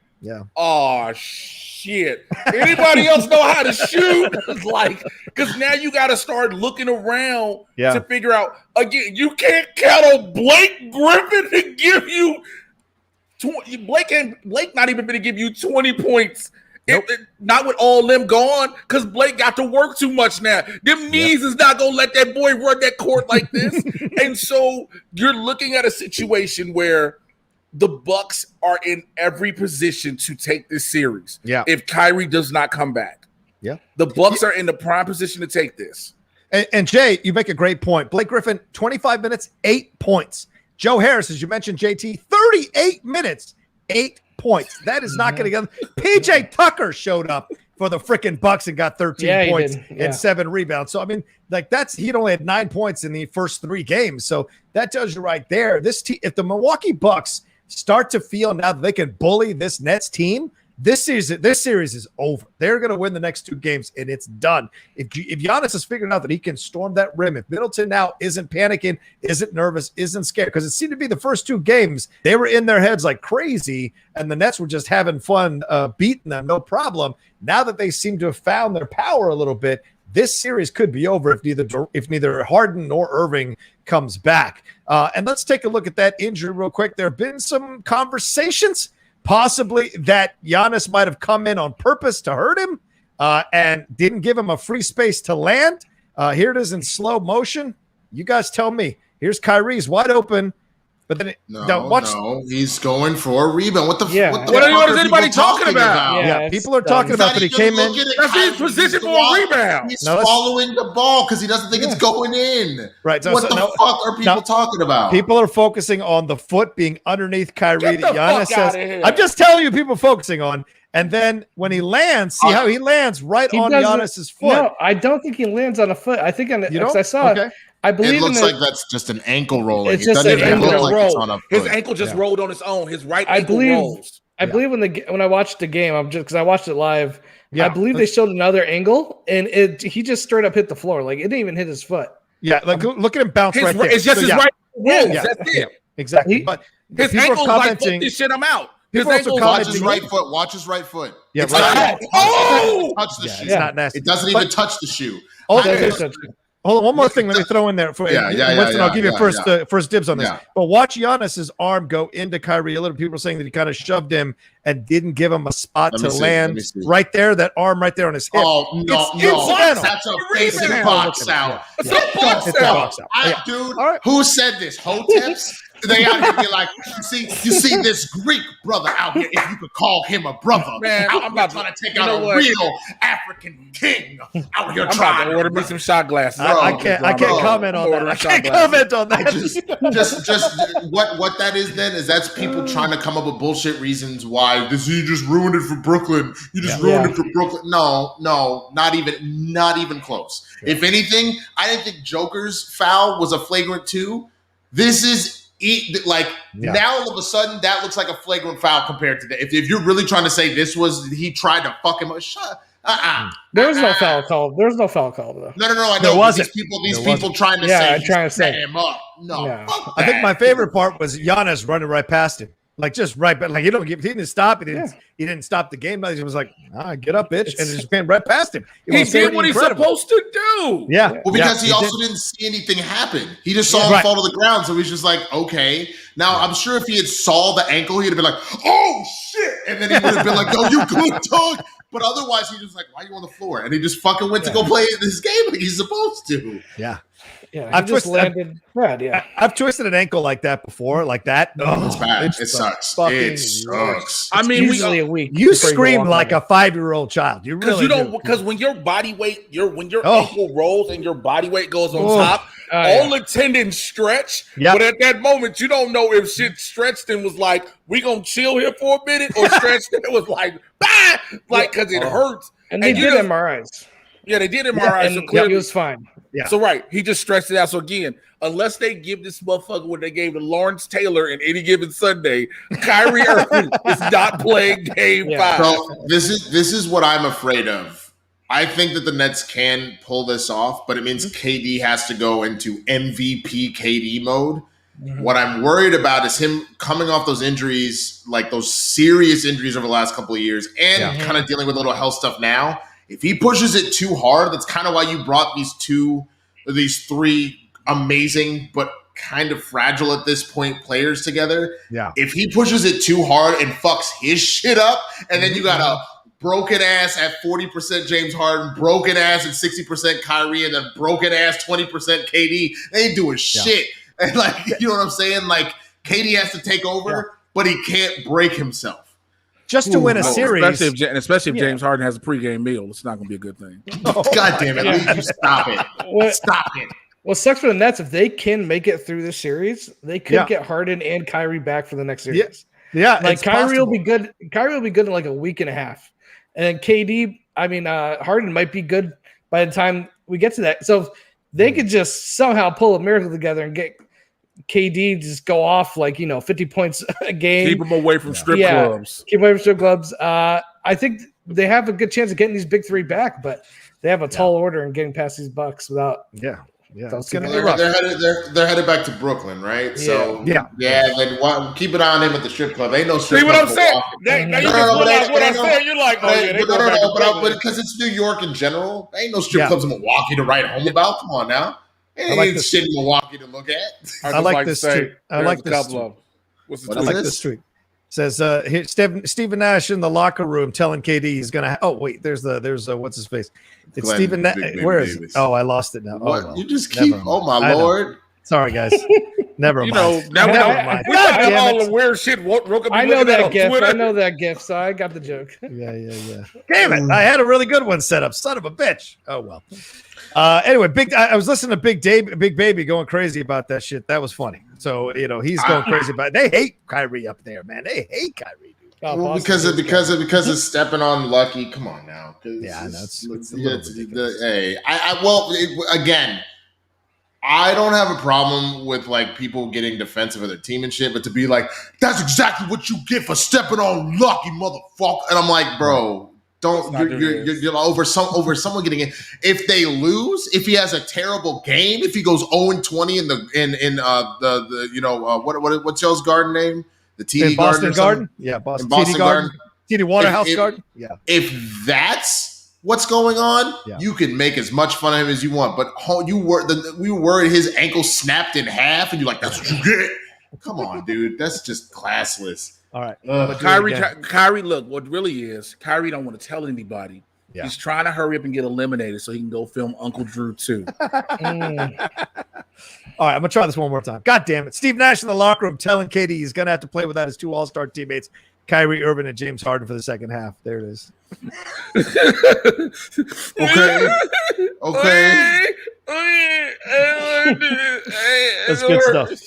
oh, shit. Anybody else know how to shoot? Because now you got to start looking around to figure out. Again, you can't count on Blake Griffin to give you Blake not even going to give you 20 points. Nope. Not with all them gone, because Blake got to work too much now. Them knees is not going to let that boy run that court like this. And so you're looking at a situation where the Bucks are in every position to take this series. Yeah. If Kyrie does not come back. Yeah. The Bucks are in the prime position to take this. And Jay, you make a great point. Blake Griffin, 25 minutes, 8 points. Joe Harris, as you mentioned, JT, 38 minutes, 8 points. That is not going to get. PJ Tucker showed up for the freaking Bucks and got 13 points and 7 rebounds. So, I mean, he'd only had 9 points in the first 3 games. So that tells you right there, if the Milwaukee Bucks start to feel now that they can bully this Nets team, this series is over. They're going to win the next 2 games, and it's done. If Giannis has figured out that he can storm that rim, if Middleton now isn't panicking, isn't nervous, isn't scared, because it seemed to be the first 2 games, they were in their heads like crazy, and the Nets were just having fun beating them, no problem. Now that they seem to have found their power a little bit, this series could be over if neither Harden nor Irving comes back. And let's take a look at that injury real quick. There have been some conversations possibly that Giannis might have come in on purpose to hurt him and didn't give him a free space to land. Here it is in slow motion. You guys tell me. Here's Kyrie's wide open. But then he's going for a rebound. What is anybody talking about? Yeah, people are talking about that he came in. That's his position for a rebound. He's following the ball because he doesn't think it's going in. Right. So, what the fuck are people talking about? People are focusing on the foot being underneath Kyrie. Get the Giannis fuck out of here. I'm just telling you, people are focusing on. And then when he lands, see how he lands right on Giannis's foot. No, I don't think he lands on a foot. I think I saw it. I believe it looks like that's just an ankle rolling. It's just an ankle roll. His ankle just rolled on its own. His right ankle rolls. I believe when I watched the game, because I watched it live. I believe they showed another angle, and he just straight up hit the floor. Like it didn't even hit his foot. Yeah, look at him bounce right there. It's just his right roll. That's it. Yeah, exactly. But his ankle's like, fuck this shit, I'm out. Watch his right foot. Watch his right foot. Yeah, right. Touch the shoe. It's not nasty. It doesn't even touch the shoe. Hold on, one more thing. Let me throw in there. Winston, I'll give you first dibs on this. Yeah. But watch Giannis's arm go into Kyrie. A little people are saying that he kind of shoved him and didn't give him a spot to land right there. That arm right there on his hip. Oh no, that's a basic box out. It's a box out. Dude, who said this? Hoteps? They out here be like, you see this Greek brother out here, if you could call him a brother. Man, I'm about to take out a real African king out here trying to order me some shot glasses. I can't comment on that. I can't comment on that. Just what that is then is that's people trying to come up with bullshit reasons why you just ruined it for Brooklyn. You just ruined it for Brooklyn. No, not even close. Yeah. If anything, I didn't think Joker's foul was a flagrant 2. This is Now all of a sudden that looks like a flagrant foul compared to that. If you're really trying to say he tried to fuck him up, There was no foul call. There was no foul call though. No. I know. These people trying to say set him up. No, I think my favorite part was Giannis running right past him. Like just right, but like he didn't stop. He didn't stop the game. He was like, get up, bitch, and just ran right past him. He did what he's supposed to do. Yeah. Well, because he also didn't see anything happen. He just saw him fall to the ground, so he's just like, okay. Now I'm sure if he had saw the ankle, he'd have been like, oh shit, and then he would have been like, yo, you good dog. But otherwise, he just like, why are you on the floor? And he just fucking went to go play this game like he's supposed to. Yeah. Yeah, I've twisted an ankle like that before, like that. Oh, it's bad. It sucks. It sucks. I mean, usually a week. You scream like a 5-year-old child. You really because when your body weight, when your ankle rolls and your body weight goes on top, all the tendons stretch. But at that moment, you don't know if shit stretched and was like, we gonna chill here for a minute, or stretched and it was like, bah, like because it hurts. And they did MRIs. Yeah, they did MRIs. And so clearly he was fine. Yeah. So he just stretched it out. So again, unless they give this motherfucker what they gave to Lawrence Taylor in any given Sunday, Kyrie Irving is not playing Game 5. So this is what I'm afraid of. I think that the Nets can pull this off, but it means KD has to go into MVP KD mode. Mm-hmm. What I'm worried about is him coming off those injuries, like those serious injuries over the last couple of years, and kind of dealing with a little health stuff now. If he pushes it too hard, that's kind of why you brought these three amazing but kind of fragile at this point players together. Yeah. If he pushes it too hard and fucks his shit up, and then you got a broken ass at 40% James Harden, broken ass at 60% Kyrie, and then broken ass 20% KD, they ain't doing shit. And you know what I'm saying? Like KD has to take over, but he can't break himself. Just to win a series. Especially if James Harden has a pregame meal, it's not going to be a good thing. God damn it. You stop it. Stop it. Well, sucks for the Nets. If they can make it through this series, they could get Harden and Kyrie back for the next series. Yeah. Like Kyrie will be good. Kyrie will be good in like a week and a half. And then KD, Harden might be good by the time we get to that. So if they could just somehow pull a miracle together and get KD just go off 50 points a game. Keep him away from strip clubs. Keep away from strip clubs. I think they have a good chance of getting these big three back, but they have a tall order in getting past these Bucks without. Yeah. It's gonna be rough. They're headed back to Brooklyn, right? So then keep an eye on him at the strip club. Ain't no strip club. See what I'm saying? Now you just what I'm saying. You're like, but because it's New York in general, there ain't no strip clubs in Milwaukee to write home about. Come on now. I like this shit in Milwaukee to look at. I like this tweet. I like this tweet. What's I like this tweet. Says here, Stephen Nash in the locker room telling KD he's gonna. Oh wait, there's what's his face? It's Stephen Nash. Where is it? Oh, I lost it now. What? You just keep. Oh my lord. Sorry guys. Never mind. Now we got all the weird shit. I know that gif. I know that gif. So I got the joke. Yeah. Damn it! I had a really good one set up. Son of a bitch. Oh well. Anyway, I was listening to Big Baby going crazy about that shit. That was funny. So he's going crazy about it. They hate Kyrie up there, man. They hate Kyrie, dude. Well, because of stepping on Lucky. Come on now. Yeah, I know. Again, I don't have a problem with people getting defensive of their team and shit, but to be like, that's exactly what you get for stepping on Lucky, motherfucker. And I'm like, bro. You're over someone getting in. If they lose, if he has a terrible game, if he goes 0-20 what's y'all's garden name? The TD Boston Garden? Yeah, Boston Garden. TD Waterhouse Garden? Yeah. If that's what's going on, you can make as much fun of him as you want. But we were worried his ankle snapped in half, and you're like, that's what you get. Come on, dude. That's just classless. All right. But Kyrie, look, what really is, Kyrie don't want to tell anybody. Yeah. He's trying to hurry up and get eliminated so he can go film Uncle Drew 2. All right, I'm going to try this one more time. God damn it. Steve Nash in the locker room telling KD he's going to have to play without his two all-star teammates, Kyrie Irving and James Harden, for the second half. There it is. Okay.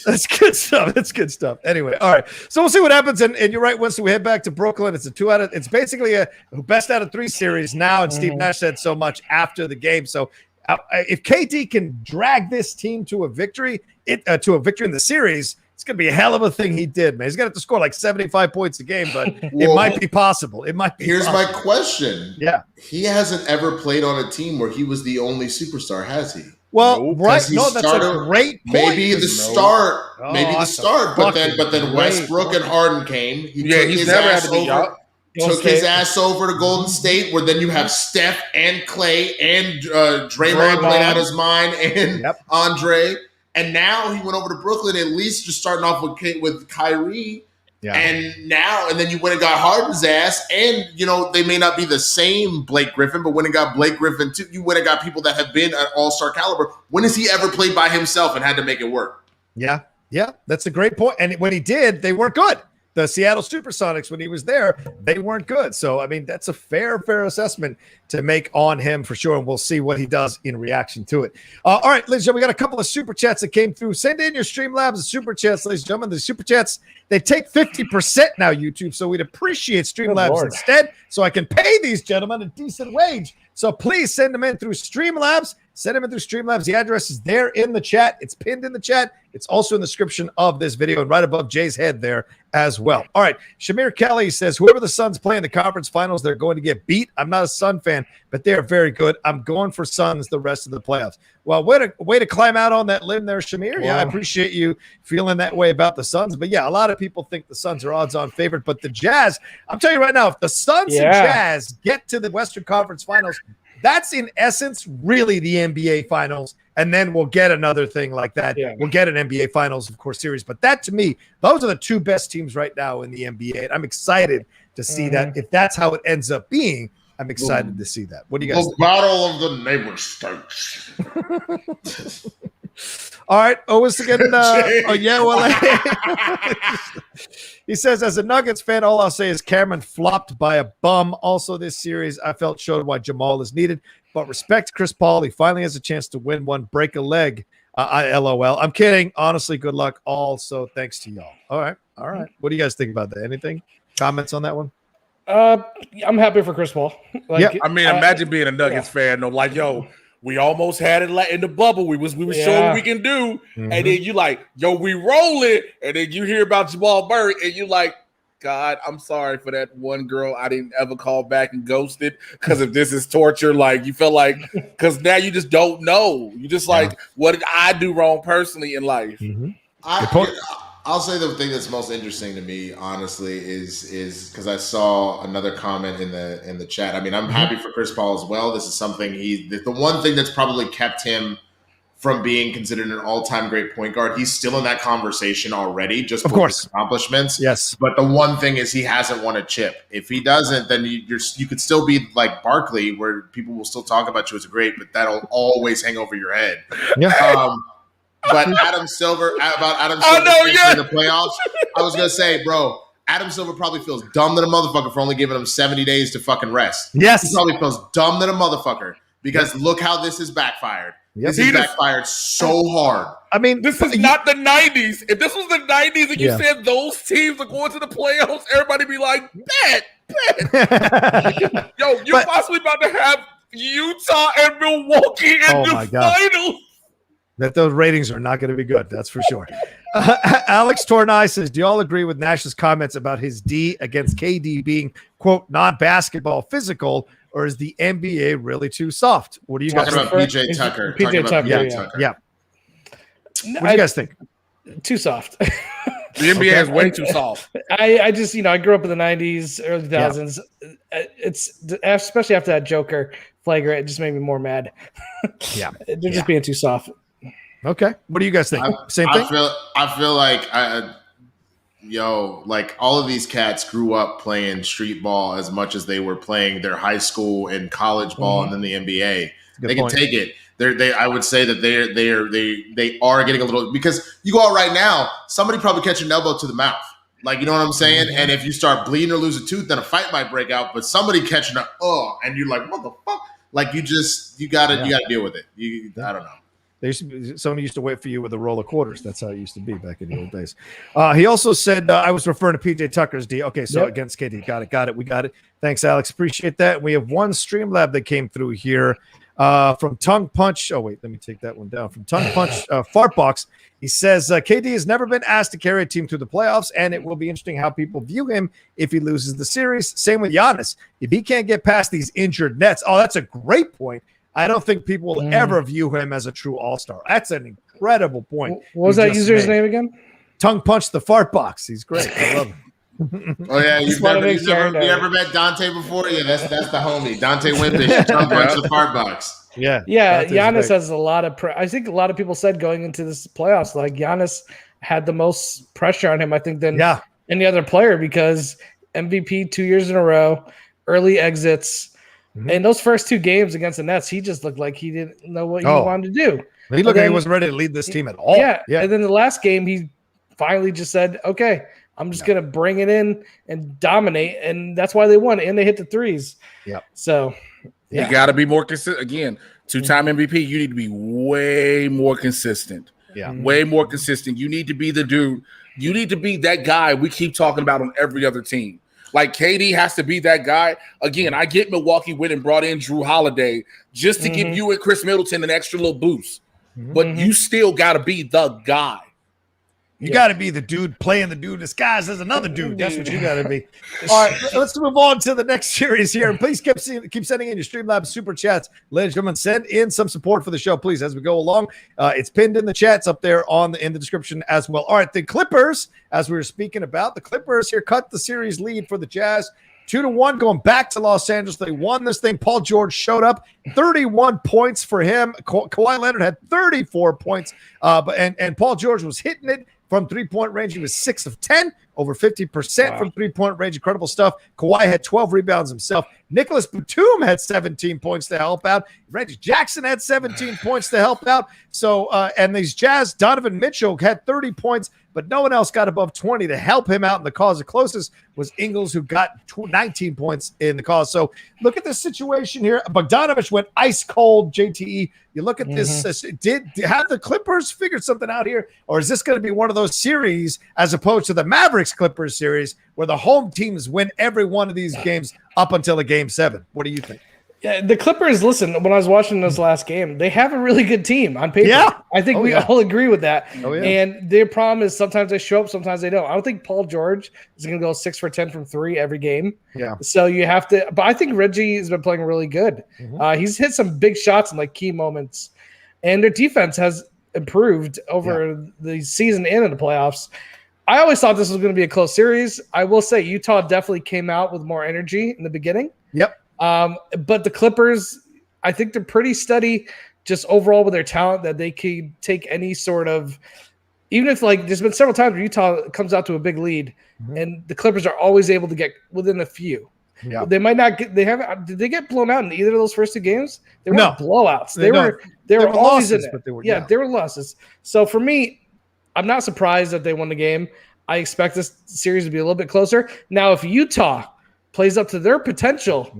That's good stuff. Anyway, all right. So we'll see what happens. And you're right, Winston. We head back to Brooklyn. It's basically a best out of 3 series now. And Steve Nash said so much after the game. So if KD can drag this team to a victory, in the series, it's going to be a hell of a thing he did, man. He's going to have to score like 75 points a game, but it might be possible. It might be Here's possible. my question. Yeah. He hasn't ever played on a team where he was the only superstar, has he? Well, right. No, that's a great point. Maybe the start. But then Westbrook and Harden came. He's never had to be out. Took his ass over to Golden State, where then you have Steph and Clay and Draymond playing out his mind and Andre. And now he went over to Brooklyn, at least just starting off with Kyrie. Yeah. And then you went and got Harden's ass. And, they may not be the same Blake Griffin, but when it got Blake Griffin too, you went and got people that have been at all-star caliber. When has he ever played by himself and had to make it work? Yeah. Yeah. That's a great point. And when he did, they weren't good. The Seattle Supersonics, when he was there, they weren't good. So, I mean, that's a fair assessment to make on him for sure. And we'll see what he does in reaction to it. All right, ladies and gentlemen, we got a couple of super chats that came through. Send in your Streamlabs and super chats, ladies and gentlemen. The super chats, they take 50% now, YouTube. So we'd appreciate Streamlabs instead, so I can pay these gentlemen a decent wage. So please send them in through Streamlabs. Send them in through Streamlabs. The address is there in the chat. It's pinned in the chat. It's also in the description of this video and right above Jay's head there as well. All right. Shamir Kelly says, whoever the Suns play in the conference finals, they're going to get beat. I'm not a Sun fan, but they're very good. I'm going for Suns the rest of the playoffs. Well, way to climb out on that limb there, Shamir. Yeah, I appreciate you feeling that way about the Suns. But yeah, a lot of people think the Suns are odds-on favorite. But the Jazz, I'm telling you right now, if the Suns and Jazz get to the Western Conference Finals, that's in essence really the NBA Finals, and then we'll get another thing like that. Yeah. We'll get an NBA Finals, of course, series. But that, to me, those are the two best teams right now in the NBA, and I'm excited to see that. If that's how it ends up being, I'm excited to see that. What do you guys think? The battle of the neighbor states. All right. He says, as a Nuggets fan, all I'll say is Cameron flopped by a bum. Also, this series, I felt showed why Jamal is needed. But respect to Chris Paul. He finally has a chance to win one, break a leg. LOL. I'm kidding. Honestly, good luck. Also, thanks to y'all. All right. What do you guys think about that? Anything? Comments on that one? I'm happy for Chris Paul. Imagine being a Nuggets fan. No, like, yo, we almost had it in the bubble. We was showing what we can do. And then you like, yo, we roll it. And then you hear about Jamal Murray and you like, God, I'm sorry for that one girl I didn't ever call back and ghosted because if this is torture, like you feel like, because now you just don't know. You just like, what did I do wrong personally in life? I'll say the thing that's most interesting to me, honestly, is because I saw another comment in the chat. I mean, I'm happy for Chris Paul as well. This is something the one thing that's probably kept him from being considered an all-time great point guard. He's still in that conversation already, just for his accomplishments. Yes, but the one thing is he hasn't won a chip. If he doesn't, then you could still be like Barkley, where people will still talk about you as great, but that'll always hang over your head. Yeah. But Adam Silver in the playoffs, I was going to say, bro, Adam Silver probably feels dumb than a motherfucker for only giving him 70 days to fucking rest. Yes. He probably feels dumb than a motherfucker because look how this has backfired. This has backfired so hard. I mean, this is not the 90s. If this was the 90s and you said those teams are going to the playoffs, everybody be like, bet. Yo, you're possibly about to have Utah and Milwaukee in the finals. That those ratings are not going to be good. That's for sure. Alex Tornai says, do you all agree with Nash's comments about his D against KD being, quote, non-basketball physical, or is the NBA really too soft? What do you guys think? PJ Tucker. Yeah. What do you guys think? Too soft. The NBA is way too soft. I just, I grew up in the 90s, early 2000s. It's especially after that Joker flagrant, it just made me more mad. They're just being too soft. Okay. What do you guys think? Same thing? I feel like like all of these cats grew up playing street ball as much as they were playing their high school and college ball and then the NBA. They can take it. I would say that they are getting a little, because you go out right now, somebody probably catch an elbow to the mouth. Like, you know what I'm saying? And if you start bleeding or lose a tooth, then a fight might break out. But somebody catching and you're like, what the fuck? Like you gotta deal with it. I don't know. Somebody used to wait for you with a roll of quarters. That's how it used to be back in the old days. He also said, I was referring to PJ Tucker's D. Okay, so against KD. Got it. We got it. Thanks, Alex. Appreciate that. We have one Streamlab that came through here. From Tongue Punch. Oh, wait, let me take that one down. From Tongue Punch Fartbox. He says, KD has never been asked to carry a team through the playoffs, and it will be interesting how people view him if he loses the series. Same with Giannis. If he can't get past these injured Nets, that's a great point. I don't think people will ever view him as a true all-star. That's an incredible point. What was that user's name again? Tongue Punch the Fartbox. He's great. I love him. Oh yeah, you ever met Dante before? Yeah, that's the homie, Dante Wimbish, Tongue Punch the Fartbox. Yeah. Giannis has a lot of I think a lot of people said going into this playoffs, like Giannis had the most pressure on him, I think, than any other player because MVP 2 years in a row, early exits. And those first 2 games against the Nets, he just looked like he didn't know what he wanted to do. He looked like he wasn't ready to lead this team at all. Yeah. And then the last game, he finally just said, okay, I'm just going to bring it in and dominate. And that's why they won. And they hit the threes. Yeah. So you got to be more consistent. Again, 2-time MVP, you need to be way more consistent. Yeah. Way more consistent. You need to be the dude. You need to be that guy we keep talking about on every other team. Like KD has to be that guy. Again, I get Milwaukee went and brought in Drew Holiday just to give you and Chris Middleton an extra little boost. But you still got to be the guy. You got to be the dude playing the dude disguised as another dude. That's what you got to be. All right, let's move on to the next series here. And please keep sending in your Streamlabs super chats. Ladies and gentlemen, send in some support for the show, please, as we go along. It's pinned in the chats up there in the description as well. All right, the Clippers, as we were speaking about, the Clippers here cut the series lead for the Jazz. 2-1 going back to Los Angeles. They won this thing. Paul George showed up. 31 points for him. Kawhi Leonard had 34 points. And Paul George was hitting it from three-point range. He was 6 of 10, over 50% from three-point range. Incredible stuff. Kawhi had 12 rebounds himself. Nicholas Batum had 17 points to help out. Reggie Jackson had 17 points to help out. So, and these Jazz, Donovan Mitchell had 30 points, but no one else got above 20 to help him out in the cause. The closest was Ingles, who got 19 points in the cause. So look at this situation here. Bogdanovich went ice cold, JTE. You look at this. Have the Clippers figured something out here? Or is this going to be one of those series as opposed to the Mavericks-Clippers series where the home teams win every one of these games up until a Game 7? What do you think? Yeah, the Clippers, listen, when I was watching this last game, they have a really good team on paper. Yeah. I think we all agree with that. Oh, yeah. And their problem is sometimes they show up, sometimes they don't. I don't think Paul George is going to go 6 for 10 from 3 every game. Yeah. So you have to – but I think Reggie has been playing really good. He's hit some big shots in, like, key moments. And their defense has improved over the season and in the playoffs. I always thought this was going to be a close series. I will say Utah definitely came out with more energy in the beginning. Yep. But the Clippers, I think they're pretty steady just overall with their talent that they could take any sort of – even if, like, there's been several times where Utah comes out to a big lead and the Clippers are always able to get within a few. Yeah. They might not get – did they get blown out in either of those first 2 games? They weren't blowouts. They were always losses, in it. but they were, they were losses. So for me, I'm not surprised that they won the game. I expect this series to be a little bit closer. Now, if Utah plays up to their potential,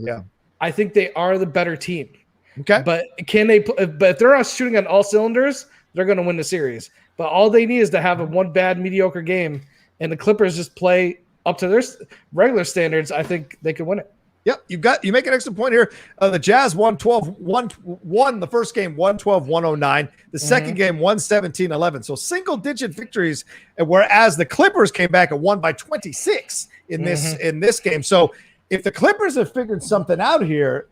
I think they are the better team. Okay. But if they're not shooting on all cylinders, they're going to win the series. But all they need is to have one bad, mediocre game, and the Clippers just play up to their regular standards. I think they could win it. Yep, you make an excellent point here. The Jazz won the first game 112-109. The second game 117-11. So single-digit victories, whereas the Clippers came back and won by 26 in this game. So if the Clippers have figured something out here,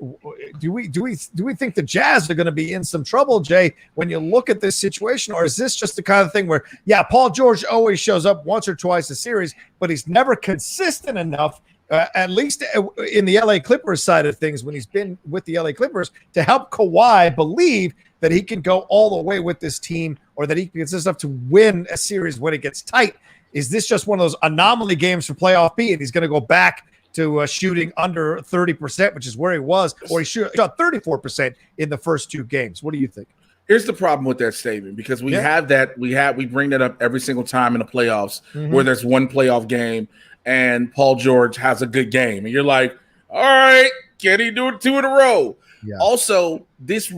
do we think the Jazz are going to be in some trouble, Jay, when you look at this situation? Or is this just the kind of thing where, Paul George always shows up once or twice a series, but he's never consistent enough, at least in the LA Clippers side of things, when he's been with the LA Clippers, to help Kawhi believe that he can go all the way with this team, or that he can consist enough to win a series when it gets tight? Is this just one of those anomaly games for playoff B, and he's going to go back to shooting under 30%, which is where he was, or he shot 34% in the first 2 games? What do you think? Here's the problem with that statement, because we bring that up every single time in the playoffs where there's one playoff game and Paul George has a good game. And you're like, all right, can he do it 2 in a row? Yeah. Also, this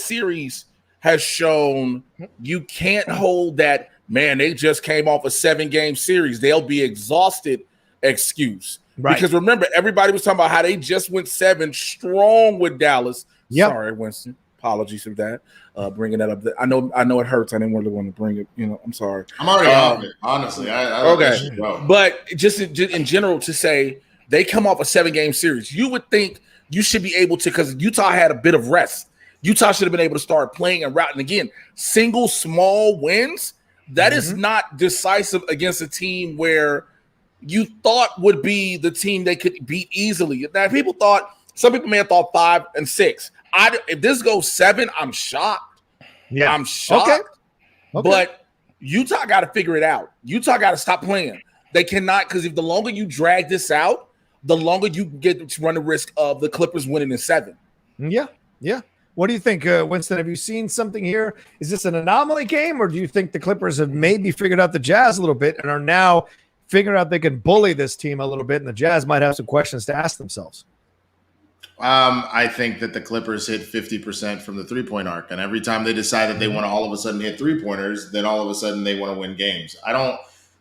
series has shown you can't hold that, man, they just came off a 7-game series, they'll be exhausted excuse. Right. Because remember, everybody was talking about how they just went 7 strong with Dallas Yep. Sorry, Winston. Apologies for that. Bringing that up. I know it hurts. I didn't really want to bring it. I'm sorry. I'm already on it, honestly. I okay. But just in general, to say they come off a 7-game series, you would think you should be able to, because Utah had a bit of rest. Utah should have been able to start playing and routing again. Single small wins, that is not decisive against a team where you thought would be the team they could beat easily. Now, some people may have thought 5 and 6. If this goes 7, I'm shocked. Yeah, I'm shocked. Okay. But Utah got to figure it out. Utah got to stop playing. They cannot, because if the longer you drag this out, the longer you get to run the risk of the Clippers winning in 7. Yeah. What do you think, Winston? Have you seen something here? Is this an anomaly game, or do you think the Clippers have maybe figured out the Jazz a little bit and are now figuring out they can bully this team a little bit, and the Jazz might have some questions to ask themselves? I think that the Clippers hit 50% from the three-point arc, and every time they decide that they want to all of a sudden hit three-pointers, then all of a sudden they want to win games.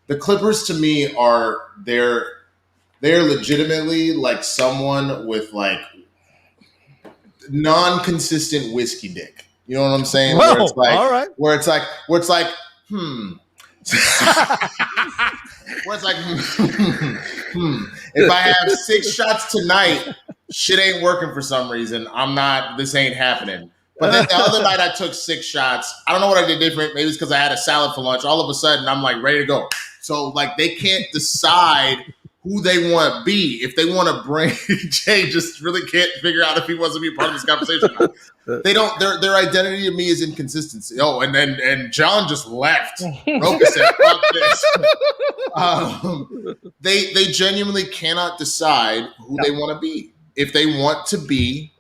The Clippers to me they're legitimately like someone with like non-consistent whiskey dick. You know what I'm saying? Whoa, where it's like, all right. Where it's like, where it's like, If I have 6 shots tonight, shit ain't working for some reason. This ain't happening. But then the other night I took 6 shots. I don't know what I did different. Maybe it's because I had a salad for lunch. All of a sudden I'm like ready to go. So like they can't decide who they want to be. If they want to bring Jay, just really can't figure out if he wants to be a part of this conversation. They don't. Their identity to me is inconsistency. Oh, and John just left. Rocha said, "Fuck this." They genuinely cannot decide who they want to be. If they want to be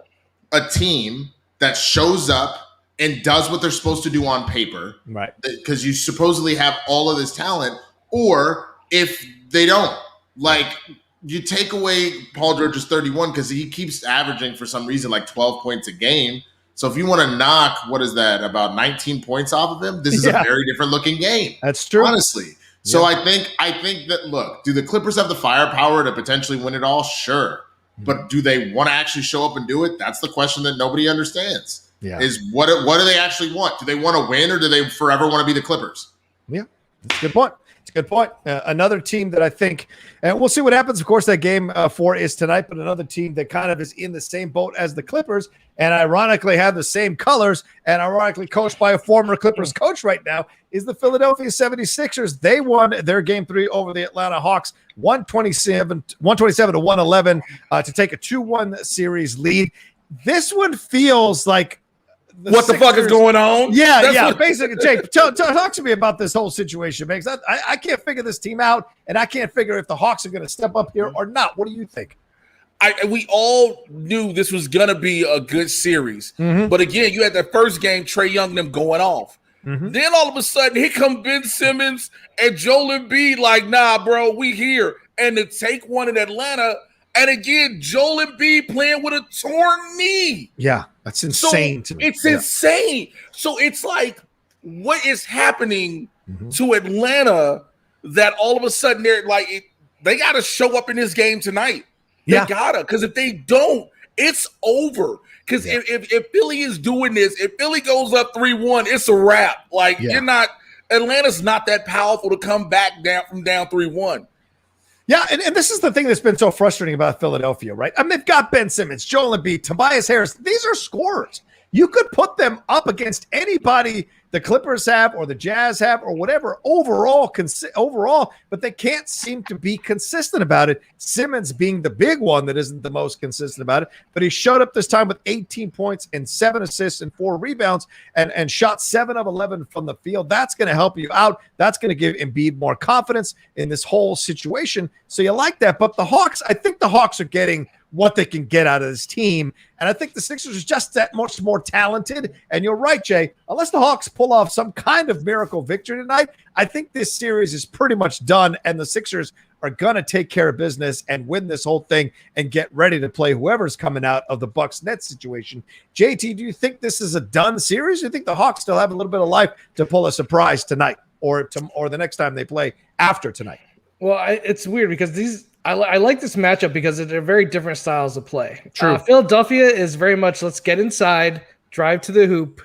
a team that shows up and does what they're supposed to do on paper, right? Because you supposedly have all of this talent, or if they don't. Like, you take away Paul George's 31 because he keeps averaging for some reason like 12 points a game. So if you want to knock, what is that, about 19 points off of him, this is a very different looking game. That's true. Honestly. So I think that, look, do the Clippers have the firepower to potentially win it all? Sure. But do they want to actually show up and do it? That's the question that nobody understands. Yeah. Is what do they actually want? Do they want to win, or do they forever want to be the Clippers? Yeah, that's a good point. It's a good point. Another team that I think, and we'll see what happens. Of course, that game 4 is tonight, but another team that kind of is in the same boat as the Clippers and ironically have the same colors and ironically coached by a former Clippers coach right now is the Philadelphia 76ers. They won their game 3 over the Atlanta Hawks, 127 to 111 to take a 2-1 series lead. This one feels like what the fuck is going on? Yeah. Basically, Jay, talk to me about this whole situation, because I can't figure this team out, and I can't figure if the Hawks are going to step up here or not. What do you think? We all knew this was going to be a good series. But again, you had that first game, Trae Young them going off. Then all of a sudden, here come Ben Simmons and Joel Embiid like, nah, bro, we here. And to take one in Atlanta, and again, Joel Embiid playing with a torn knee. Yeah, that's insane to me. It's insane. So it's like, what is happening to Atlanta that all of a sudden they're like, they got to show up in this game tonight. They gotta, because if they don't, it's over. Because if Philly is doing this, if Philly goes up 3-1, it's a wrap. Like, Atlanta's not that powerful to come back from down 3-1. Yeah, and this is the thing that's been so frustrating about Philadelphia, right? I mean, they've got Ben Simmons, Joel Embiid, Tobias Harris. These are scorers. You could put them up against anybody the Clippers have or the Jazz have or whatever overall, but they can't seem to be consistent about it. Simmons being the big one that isn't the most consistent about it, but he showed up this time with 18 points and 7 assists and 4 rebounds and shot 7 of 11 from the field. That's going to help you out. That's going to give Embiid more confidence in this whole situation. So you like that. But the Hawks, I think the Hawks are getting what they can get out of this team. And I think the Sixers are just that much more talented. And you're right, Jay, unless the Hawks pull off some kind of miracle victory tonight, I think this series is pretty much done. And the Sixers are going to take care of business and win this whole thing and get ready to play whoever's coming out of the Bucks-Nets situation. JT, do you think this is a done series? Do you think the Hawks still have a little bit of life to pull a surprise tonight or the next time they play after tonight? Well, it's weird because I like this matchup because they're very different styles of play. True. Philadelphia is very much let's get inside, drive to the hoop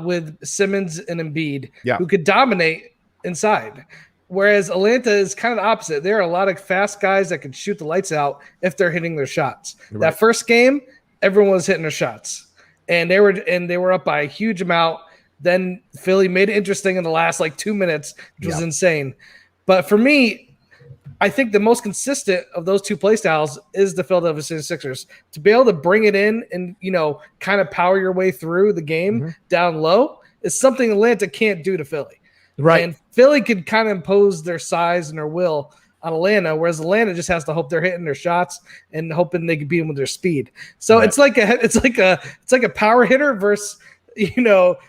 with Simmons and Embiid, who could dominate inside. Whereas Atlanta is kind of the opposite. There are a lot of fast guys that can shoot the lights out if they're hitting their shots. Right. That first game, everyone was hitting their shots, and they were up by a huge amount. Then Philly made it interesting in the last 2 minutes, which was insane. But for me, I think the most consistent of those two play styles is the Philadelphia 76ers. To be able to bring it in and, kind of power your way through the game down low is something Atlanta can't do to Philly. Right. And Philly could kind of impose their size and their will on Atlanta, whereas Atlanta just has to hope they're hitting their shots and hoping they can beat them with their speed. So it's like a power hitter versus,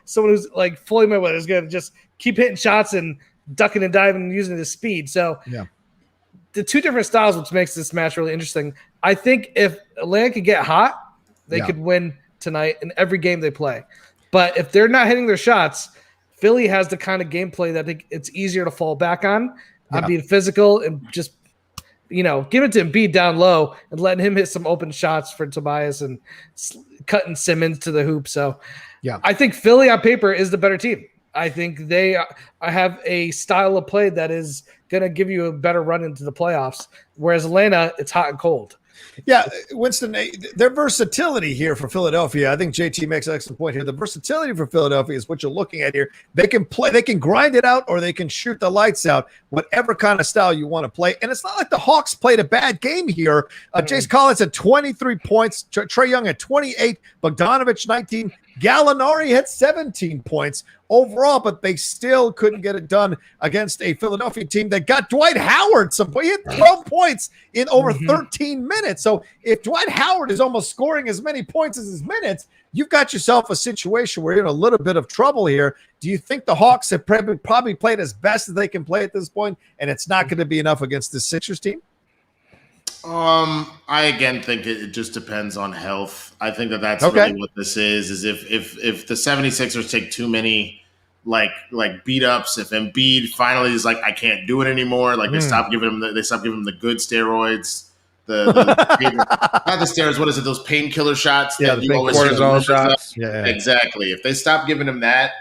someone who's like Floyd Mayweather is going to just keep hitting shots and ducking and diving and using his speed. So the two different styles, which makes this match really interesting. I think if Atlanta could get hot, they could win tonight in every game they play. But if they're not hitting their shots, Philly has the kind of gameplay that it's easier to fall back on being physical and just, give it to Embiid down low and letting him hit some open shots for Tobias and cutting Simmons to the hoop. So I think Philly on paper is the better team. I think they have a style of play that is going to give you a better run into the playoffs, whereas Atlanta, it's hot and cold. Yeah, Winston, their versatility here for Philadelphia, I think JT makes an excellent point here. The versatility for Philadelphia is what you're looking at here. They can play, they can grind it out, or they can shoot the lights out, whatever kind of style you want to play. And it's not like the Hawks played a bad game here. Jace Collins had 23 points, Trae Young had 28, Bogdanovich 19, Gallinari had 17 points overall, but they still couldn't get it done against a Philadelphia team that got Dwight Howard some point. He had 12 points in over 13 minutes. So if Dwight Howard is almost scoring as many points as his minutes, you've got yourself a situation where you're in a little bit of trouble here. Do you think the Hawks have probably played as best as they can play at this point, and it's not going to be enough against the Sixers team? I again think it just depends on health. I think that's really what this is if the 76ers take too many like beat ups, if Embiid finally is like, I can't do it anymore, they stop giving him the good steroids, the not the steroids, what is it, those painkiller shots that you always cortisone shots. Yeah, exactly. If they stop giving him that,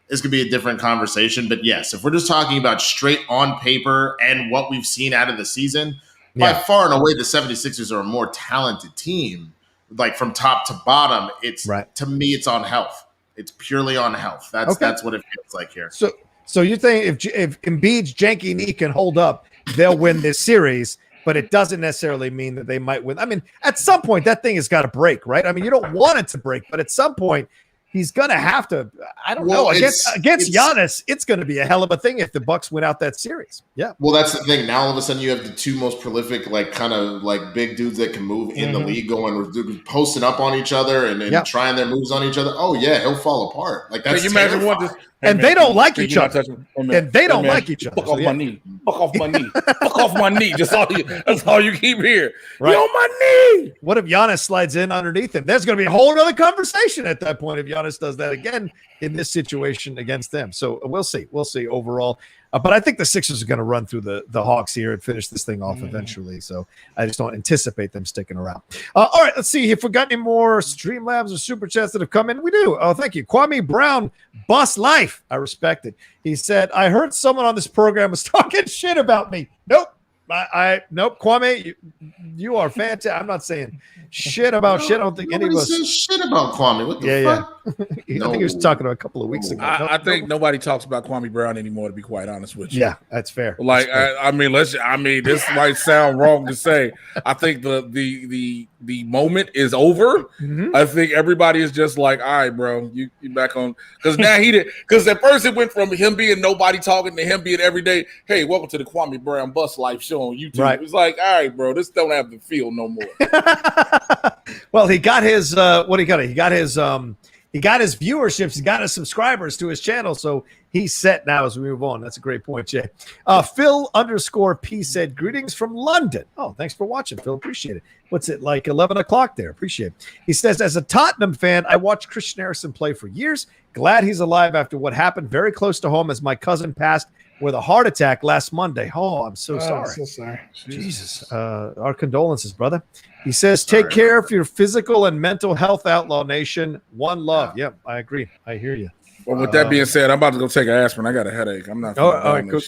this could be a different conversation. But yes, if we're just talking about straight on paper and what we've seen out of the season, by far and away, the 76ers are a more talented team, from top to bottom. It's to me, it's on health. It's purely on health. That's what it feels like here. So you think if Embiid's janky knee can hold up, they'll win this series, but it doesn't necessarily mean that they might win. I mean, at some point, that thing has got to break, right? I mean, you don't want it to break, but at some point, he's going to have to. I don't know. Against Giannis, it's going to be a hell of a thing if the Bucks win out that series. Yeah. Well, that's the thing. Now all of a sudden you have the two most prolific, big dudes that can move in the league, posting up on each other and trying their moves on each other. Oh yeah, he'll fall apart. That's you imagine what this. They don't like each other. And they don't like each other. Fuck off my knee. Fuck off my knee. Fuck off my knee. That's all you keep hearing. Right. You're on my knee. What if Giannis slides in underneath him? There's going to be a whole other conversation at that point if Giannis does that again in this situation against them. So we'll see. We'll see overall. But I think the Sixers are going to run through the Hawks here and finish this thing off eventually. So I just don't anticipate them sticking around. All right, let's see if we got any more Streamlabs or Super Chats that have come in. We do. Oh, thank you. Kwame Brown, Boss Life. I respect it. He said, I heard someone on this program was talking shit about me. Nope. Nope, Kwame, you are fantastic. I'm not saying shit about shit. I don't think any of us says shit about Kwame. What the fuck? I think he was talking a couple of weeks ago. I think nobody talks about Kwame Brown anymore, to be quite honest with you. Yeah, that's fair. This might sound wrong to say. I think the moment is over. Mm-hmm. I think everybody is just like, all right, bro, you back on, because now because at first it went from him being nobody talking to him being every day. Hey, welcome to the Kwame Brown Bus Life show on YouTube. Right. It was like, all right, bro, this don't have the feel no more. Well, he got his he got his viewerships, he got his subscribers to his channel, so he's set now as we move on. That's a great point, Jay. Phil_P said, greetings from London. Oh, thanks for watching, Phil. Appreciate it. What's it, like 11 o'clock there? Appreciate it. He says, as a Tottenham fan, I watched Christian Eriksen play for years. Glad he's alive after what happened very close to home as my cousin passed with a heart attack last Monday. Oh, I'm so sorry. So sorry. Jesus. Our condolences, brother. He says, take care of your physical and mental health, Outlaw Nation. One love. Yep, I agree. I hear you. Well, with that being said, I'm about to go take an aspirin. I got a headache. I'm not. All right, go.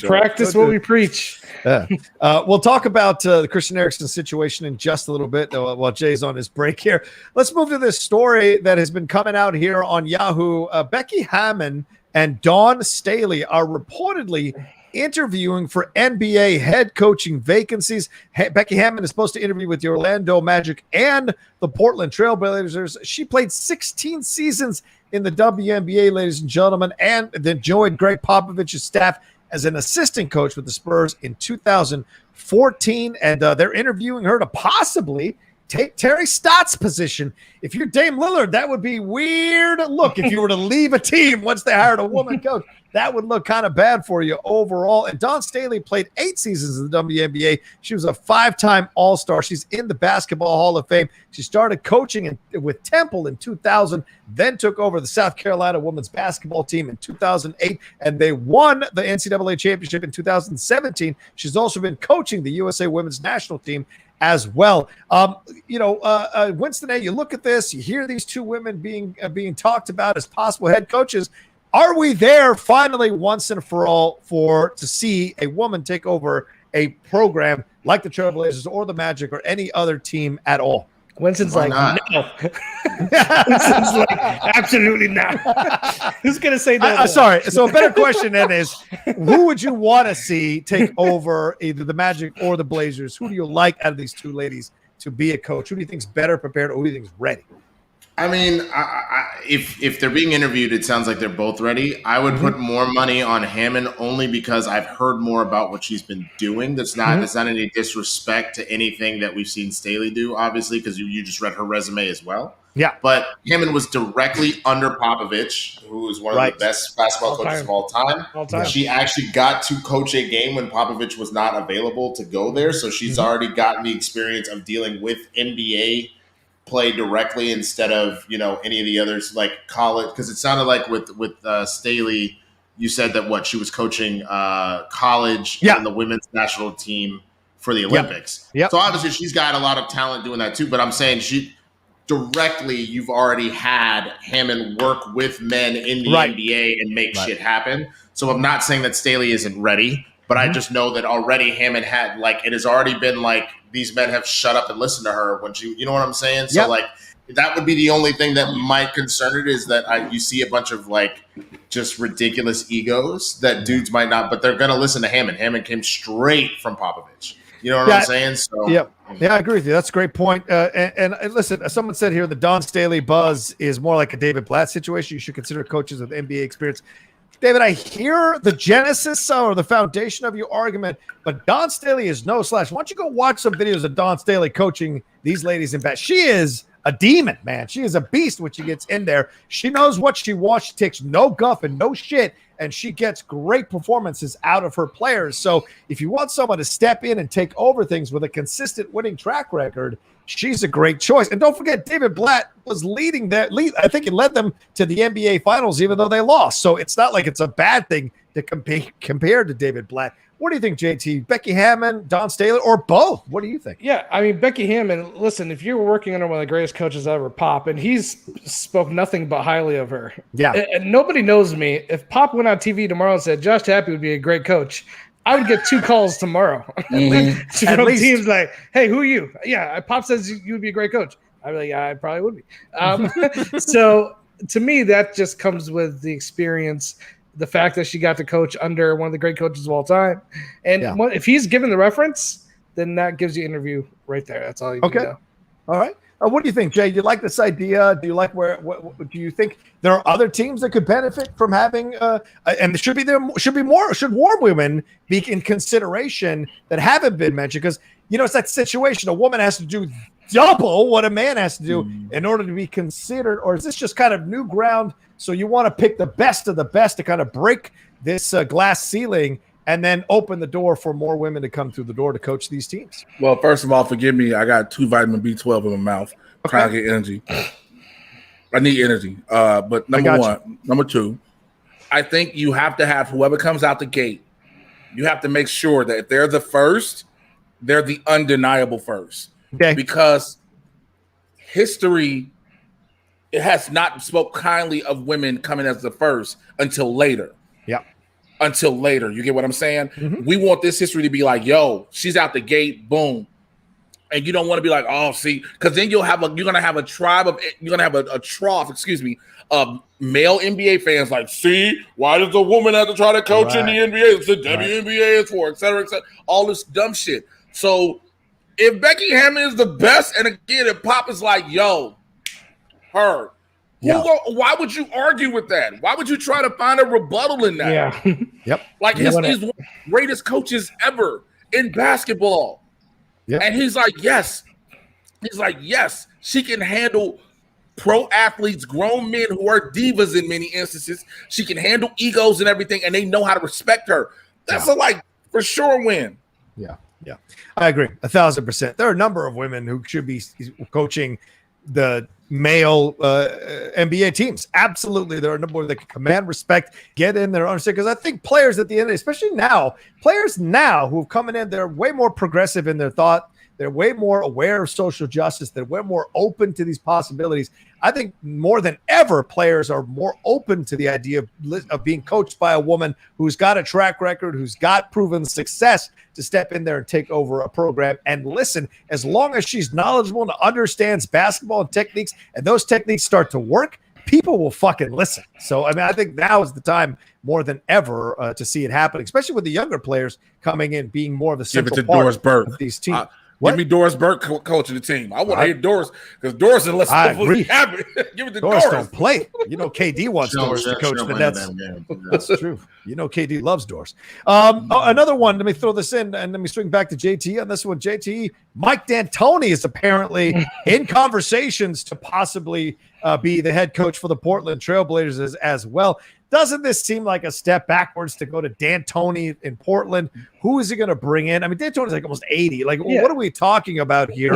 Practice what we preach. We'll talk about the Christian Eriksen situation in just a little bit while Jay's on his break here. Let's move to this story that has been coming out here on Yahoo. Becky Hammon and Dawn Staley are reportedly interviewing for NBA head coaching vacancies. Becky Hammon is supposed to interview with the Orlando Magic and the Portland Trailblazers. She played 16 seasons in the WNBA, ladies and gentlemen, and then joined Greg Popovich's staff as an assistant coach with the Spurs in 2014. And they're interviewing her to possibly take Terry Stott's position. If you're Dame Lillard, that would be weird. Look, if you were to leave a team once they hired a woman coach, that would look kind of bad for you overall. And Dawn Staley played 8 seasons in the WNBA. She was a 5-time All-Star. She's in the Basketball Hall of Fame. She started coaching with Temple in 2000, then took over the South Carolina women's basketball team in 2008, and they won the NCAA championship in 2017. She's also been coaching the USA women's national team as well. Winston A, you look at this, you hear these two women being talked about as possible head coaches. Are we there finally once and for all to see a woman take over a program like the Trailblazers or the Magic or any other team at all? Winston's like, no. Winston's like, absolutely not. Who's going to say that? Sorry. So a better question then is, who would you want to see take over either the Magic or the Blazers? Who do you like out of these two ladies to be a coach? Who do you think is better prepared, or who do you think is ready? I mean, if they're being interviewed, it sounds like they're both ready. I would put more money on Hammond only because I've heard more about what she's been doing. That's not any disrespect to anything that we've seen Staley do, obviously, because you just read her resume as well. Yeah. But Hammond was directly under Popovich, who is one of the best basketball coaches of all time. She actually got to coach a game when Popovich was not available to go there. So she's already gotten the experience of dealing with NBA play directly instead of any of the others like college, because it sounded like with Staley, you said that she was coaching college and the women's national team for the Olympics. So obviously she's got a lot of talent doing that too, but I'm saying you've already had Hammond work with men in the NBA and make shit happen. So I'm not saying that Staley isn't ready, but I just know that already Hammond had it has already been these men have shut up and listened to her when she, you know what I'm saying? So that would be the only thing that might concern it, is that you see a bunch of just ridiculous egos that dudes might not, but they're going to listen to Hammond. Hammond came straight from Popovich. You know what I'm saying? So yeah, I agree with you. That's a great point. And listen, someone said here the Dawn Staley buzz is more like a David Blatt situation. You should consider coaches with NBA experience. David, I hear the genesis or the foundation of your argument, but Dawn Staley is no slouch. Why don't you go watch some videos of Dawn Staley coaching these ladies in bed? She is a demon, man. She is a beast when she gets in there. She knows what she wants. She takes no guff and no shit, and she gets great performances out of her players. So if you want someone to step in and take over things with a consistent winning track record, she's a great choice. And don't forget, David Blatt was leading that lead. I think it led them to the NBA Finals, even though they lost. So it's not like it's a bad thing to compare to David Blatt. What do you think, JT? Becky Hammon, Dawn Staley, or both? What do you think? Yeah, I mean, Becky Hammon, listen, if you were working under one of the greatest coaches ever, Pop, and he's spoke nothing but highly of her. Yeah. And nobody knows me. If Pop went on TV tomorrow and said, Josh Tapia would be a great coach, I would get 2 calls tomorrow from teams like, hey, who are you? Yeah, Pop says you would be a great coach. I'd be like, yeah, I probably would be. So to me, that just comes with the experience, the fact that she got to coach under one of the great coaches of all time. And if he's given the reference, then that gives you interview right there. That's all you need to know. All right. What do you think, Jay? Do you like this idea? Do you like what do you think there are other teams that could benefit from having and should more women be in consideration that haven't been mentioned? Because it's that situation. A woman has to do double what a man has to do in order to be considered, or is this just kind of new ground? So you want to pick the best of the best to kind of break this glass ceiling and then open the door for more women to come through the door to coach these teams? Well, first of all, forgive me. I got 2 vitamin B12 in my mouth. Trying to get energy. I need energy. But number 1. Number 2, I think you have to have whoever comes out the gate. You have to make sure that if they're the first, they're the undeniable first. Okay. Because history, it has not spoke kindly of women coming as the first until later. Yeah. Until later. You get what I'm saying? Mm-hmm. We want this history to be like, yo, she's out the gate, boom. And you don't want to be like, oh, see, because then you're gonna have a trough of male NBA fans like, see, why does a woman have to try to coach in the NBA? It's the WNBA is for, et cetera, all this dumb shit. So if Becky Hammond is the best, and again, if Pop is like, yo, her, why would you argue with that? Why would you try to find a rebuttal in that? Yeah. Yep. Like he's one of the greatest coaches ever in basketball. Yep. And he's like, yes. He's like, yes, she can handle pro athletes, grown men who are divas in many instances. She can handle egos and everything, and they know how to respect her. That's a for sure win. Yeah. Yeah. I agree 1,000%. There are a number of women who should be coaching the male NBA teams. Absolutely. There are a number that can command respect, get in there, understand. Because I think players at the end, especially now, players now who have coming in, they're way more progressive in their thought. They're way more aware of social justice. They're way more open to these possibilities. I think more than ever, players are more open to the idea of being coached by a woman who's got a track record, who's got proven success to step in there and take over a program. And listen, as long as she's knowledgeable and understands basketball and techniques, and those techniques start to work, people will fucking listen. So, I mean, I think now is the time more than ever to see it happen, especially with the younger players coming in, being more of the central part of these teams. Give me Doris Burke coaching the team. I want to hear Doris because Doris and let's hopefully happen. Give it to Doris. Don't play. You know, KD wants Doris to coach the Nets. That's true. You know, KD loves Doris. Another one. Let me throw this in and let me swing back to JT on this one. JT, Mike D'Antoni is apparently in conversations to possibly be the head coach for the Portland Trailblazers as well. Doesn't this seem like a step backwards to go to D'Antoni in Portland? Who is he going to bring in? I mean, D'Antoni's like almost 80. Like, what are we talking about here?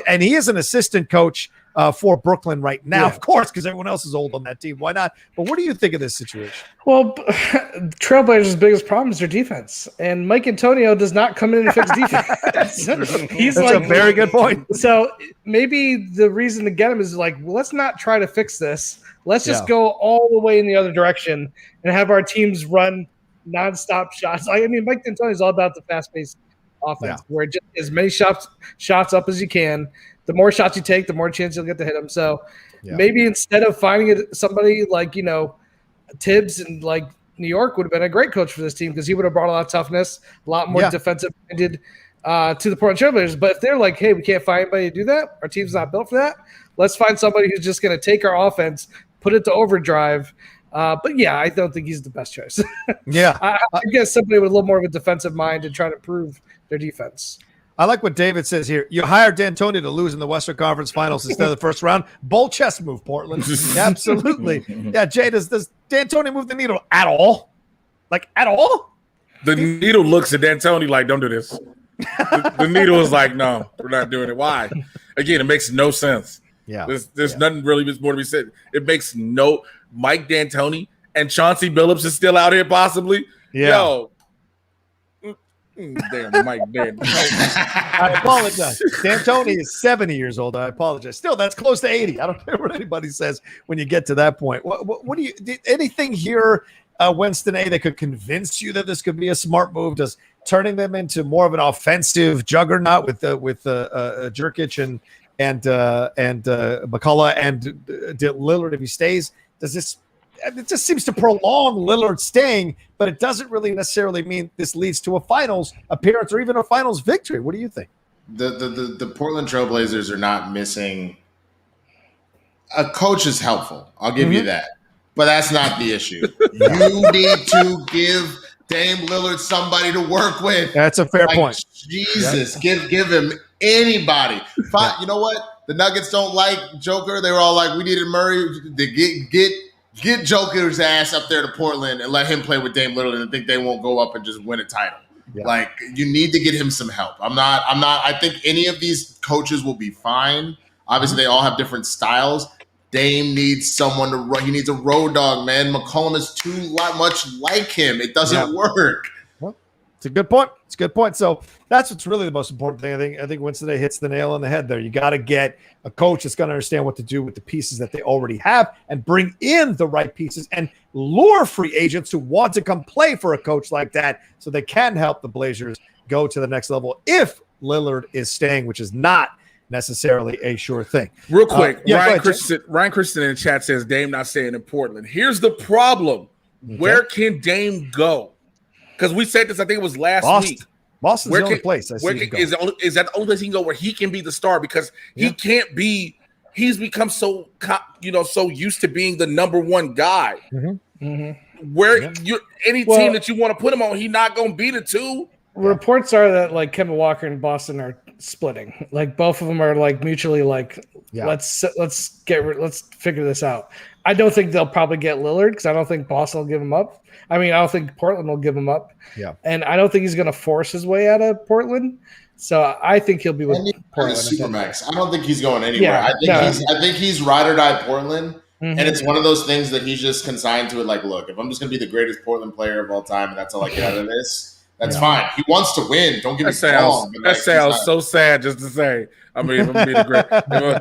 And he is an assistant coach for Brooklyn right now, of course, because everyone else is old on that team. Why not? But what do you think of this situation? Well, Trailblazers' biggest problem is their defense, and Mike Antonio does not come in and fix defense. That's a very good point. So maybe the reason to get him is like, well, let's not try to fix this. Let's just go all the way in the other direction and have our teams run nonstop shots. I mean, Mike D'Antoni is all about the fast-paced offense, where just as many shots up as you can. The more shots you take, the more chance you'll get to hit them. So maybe instead of finding somebody like, Tibbs and like New York would have been a great coach for this team because he would have brought a lot of toughness, a lot more defensive-minded to the Portland Trailblazers. But if they're like, hey, we can't find anybody to do that, our team's not built for that, let's find somebody who's just going to take our offense, put it to overdrive. But I don't think he's the best choice. I guess somebody with a little more of a defensive mind and try to improve their defense. I like what David says here. You hired D'Antoni to lose in the Western Conference Finals instead of the first round. Bold chess move, Portland. Absolutely. Yeah, Jay, does D'Antoni move the needle at all? Like, at all? The needle looks at D'Antoni like, don't do this. The needle is like, no, we're not doing it. Why? Again, it makes no sense. Yeah. There's nothing really more to be said. It makes no – Mike D'Antoni and Chauncey Billups is still out here possibly. Yeah. Yo. Damn, Mike D'Antoni. I apologize. D'Antoni is 70 years old. I apologize. Still, that's close to 80. I don't care what anybody says when you get to that point. What do you – anything here, Winston A, that could convince you that this could be a smart move? Does turning them into more of an offensive juggernaut with Jokic and McCullough and Lillard if he stays, does this – it just seems to prolong Lillard staying, but it doesn't really necessarily mean this leads to a finals appearance or even a finals victory. What do you think? The Portland Trailblazers are not missing – a coach is helpful. I'll give you that. But that's not the issue. You need to give Dame Lillard somebody to work with. That's a fair point. Jesus, give him anybody. You know what? The Nuggets don't like Joker. They were all like, we needed Murray to get Joker's ass up there to Portland and let him play with Dame Lillard and think they won't go up and just win a title. Yeah. Like, you need to get him some help. I think any of these coaches will be fine. Obviously, they all have different styles. Dame needs someone to run. He needs a road dog, man. McCollum is too much like him. It doesn't work. Well, it's a good point. It's a good point. So that's what's really the most important thing. I think Winston A hits the nail on the head there. You got to get a coach that's going to understand what to do with the pieces that they already have and bring in the right pieces and lure free agents who want to come play for a coach like that so they can help the Blazers go to the next level if Lillard is staying, which is not necessarily a sure thing. Real quick, Ryan ahead, Christian in the chat says Dame not staying in Portland. Here's the problem. Okay. Where can Dame go? Because we said this, I think it was last week. Boston's the only place. Is that the only place he can go where he can be the star? Because he can't be. He's become so so used to being the number one guy. Mm-hmm. Mm-hmm. Where team that you want to put him on, he's not going to be the two. Reports are that like Kemba Walker and Boston are splitting. Like both of them are like mutually like let's figure this out. I don't think they'll probably get Lillard because I don't think Boston will give him up. I mean, I don't think Portland will give him up. Yeah. And I don't think he's going to force his way out of Portland. So I think he'll be with Portland. Supermax. I don't think he's going anywhere. I think he's ride or die Portland. Mm-hmm. And it's one of those things that he's just consigned to it. Like, look, if I'm just going to be the greatest Portland player of all time, and that's all I get out of this, that's fine. He wants to win. Don't get me wrong. That sounds so sad just to say. I mean, I'm going to be the great.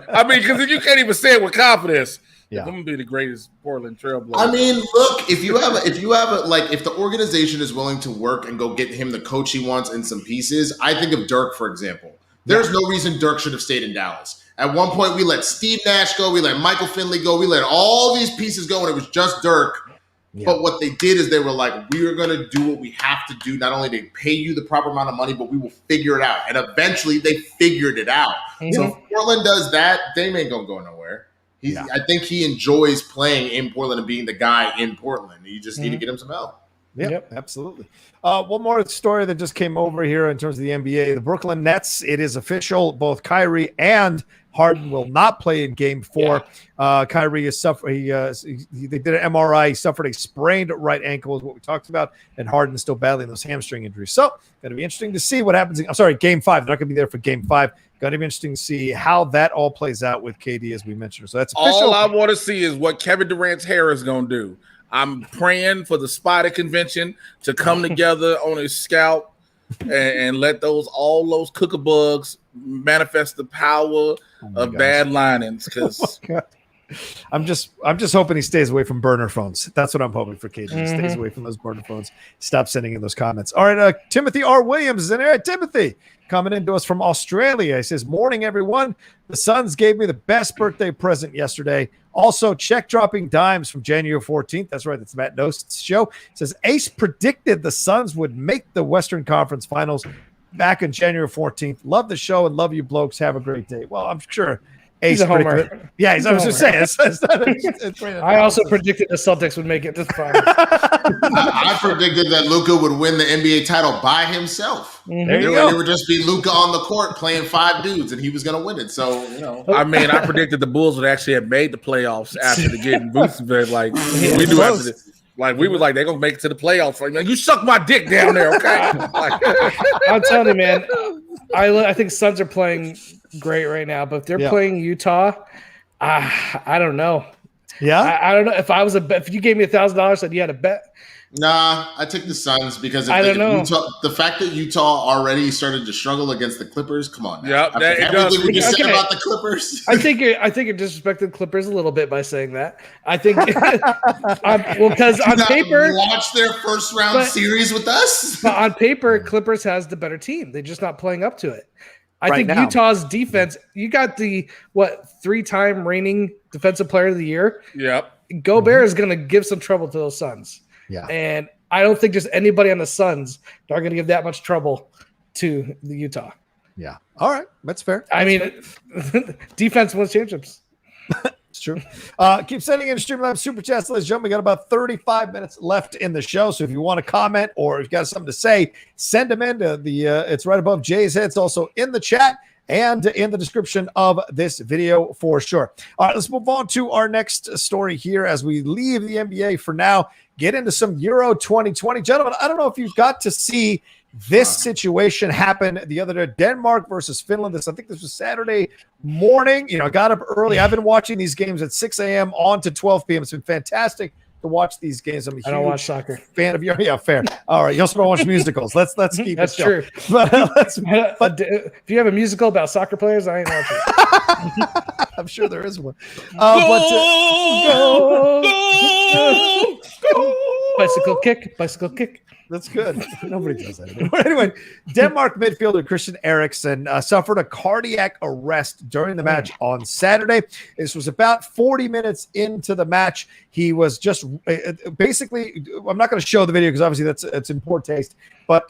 I mean, because you can't even say it with confidence. Yeah. I'm gonna be the greatest Portland Trailblazer. I mean, look, if you have if the organization is willing to work and go get him the coach he wants and some pieces, I think of Dirk, for example. There's no reason Dirk should have stayed in Dallas. At one point, we let Steve Nash go, we let Michael Finley go, we let all these pieces go, and it was just Dirk. Yeah. But what they did is they were like, we are going to do what we have to do, not only to pay you the proper amount of money, but we will figure it out. And eventually, they figured it out. Mm-hmm. So if Portland does that, Dame ain't going to go nowhere. I think he enjoys playing in Portland and being the guy in Portland. You just need to get him some help. Yeah, absolutely. One more story that just came over here in terms of the NBA. The Brooklyn Nets, it is official. Both Kyrie and Harden will not play in Game 4. Yeah. Kyrie is suffering. They did an MRI. He suffered a sprained right ankle, is what we talked about, and Harden is still battling those hamstring injuries. So, going to be interesting to see what happens. Game 5. They're not going to be there for Game 5. Going to be interesting to see how that all plays out with KD, as we mentioned. So that's official. All I want to see is what Kevin Durant's hair is going to do. I'm praying for the Spider Convention to come together on his scalp and let all those cookabugs manifest the power of bad linings. Because I'm just hoping he stays away from burner phones. That's what I'm hoping for KD. He stays away from those burner phones. Stop sending in those comments. All right, Timothy R. Williams is in there. Timothy coming into us from Australia. He says, morning, everyone. The Suns gave me the best birthday present yesterday. Also, check dropping dimes from January 14th. That's right. That's Matt Nost's show. It says, Ace predicted the Suns would make the Western Conference Finals back on January 14th. Love the show and love you blokes. Have a great day. Well, I'm sure Ace predicted. Yeah, I was just saying. I also predicted the Celtics would make it to the finals. I predicted that Luka would win the NBA title by himself. There you go. It would just be Luka on the court playing 5 dudes, and he was going to win it. So, I mean, I predicted the Bulls would actually have made the playoffs after the getting boosted. Like we do after this. Like we were like, they're gonna make it to the playoffs. Like, you suck my dick down there, okay? I'm telling you, man. I think Suns are playing great right now, but if they're playing Utah, I don't know. Yeah, I don't know. If you gave me $1,000 and you had a bet, nah, I took the Suns because the fact that Utah already started to struggle against the Clippers. Come on, yeah, everything we just said about the Clippers. I think you're disrespecting the Clippers a little bit by saying that. I think because on paper, watch their first round series with us. But on paper, Clippers has the better team. They're just not playing up to it. I think Utah's defense. You got the 3-time reigning defensive player of the year. Yep, Gobert is going to give some trouble to those Suns. Yeah, and I don't think just anybody on the Suns are going to give that much trouble to the Utah. Yeah, all right, that's fair. I mean, defense wins championships. It's true. Keep sending in Streamline Super Chats, ladies and gentlemen. We got about 35 minutes left in the show, so if you want to comment or if you've got something to say, send them in to the. It's right above Jay's head. It's also in the chat and in the description of this video for sure. All right, let's move on to our next story here as we leave the NBA for now. Get into some Euro 2020. Gentlemen, I don't know if you've got to see This situation happened the other day. Denmark versus Finland. I think this was Saturday morning. I got up early. I've been watching these games at 6 a.m. on to 12 p.m. It's been fantastic to watch these games. I don't watch soccer. Fan of yours. Yeah, fair. All right. You also don't watch musicals. Let's keep That's it true. But if you have a musical about soccer players, I ain't watching. I'm sure there is one. Go! Bicycle kick. That's good. Nobody does that anymore. Anyway, Denmark midfielder Christian Eriksen suffered a cardiac arrest during the match on Saturday. This was about 40 minutes into the match. He was just basically, I'm not going to show the video because obviously that's in poor taste, but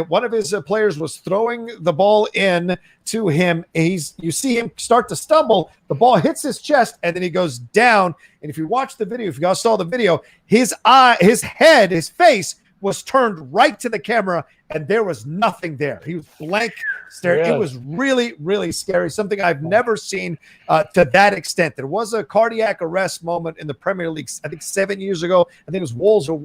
one of his players was throwing the ball in to him. You see him start to stumble. The ball hits his chest and then he goes down. And if you watch the video, if you guys saw the video, his face was turned right to the camera, and there was nothing there. He was blank staring. Really? It was really, really scary. Something I've never seen to that extent. There was a cardiac arrest moment in the Premier League, I think 7 years ago. I think it was Wolves or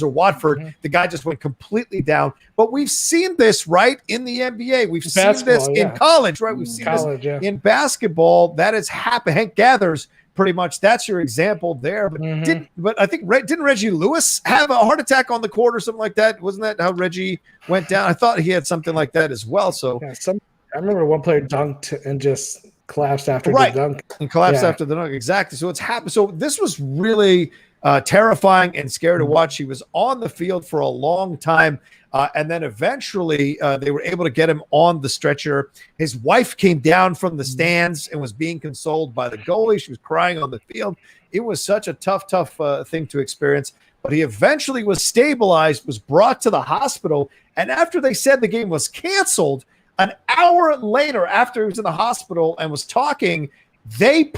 Watford. Mm-hmm. The guy just went completely down. But we've seen this, right, in the NBA. We've seen this in college, right? We've seen this in basketball. That has happened. Hank Gathers, pretty much, that's your example there. But I think didn't Reggie Lewis have a heart attack on the court or something like that? Wasn't that how Reggie went down? I thought he had something like that as well. So I remember one player dunked and just collapsed after the dunk. And collapsed after the dunk. Exactly. So it's happened. So this was really terrifying and scary to watch. He was on the field for a long time. And then eventually they were able to get him on the stretcher. His wife came down from the stands and was being consoled by the goalie. She was crying on the field. It was such a tough thing to experience. But he eventually was stabilized, was brought to the hospital. And after they said the game was canceled, an hour later, after he was in the hospital and was talking, they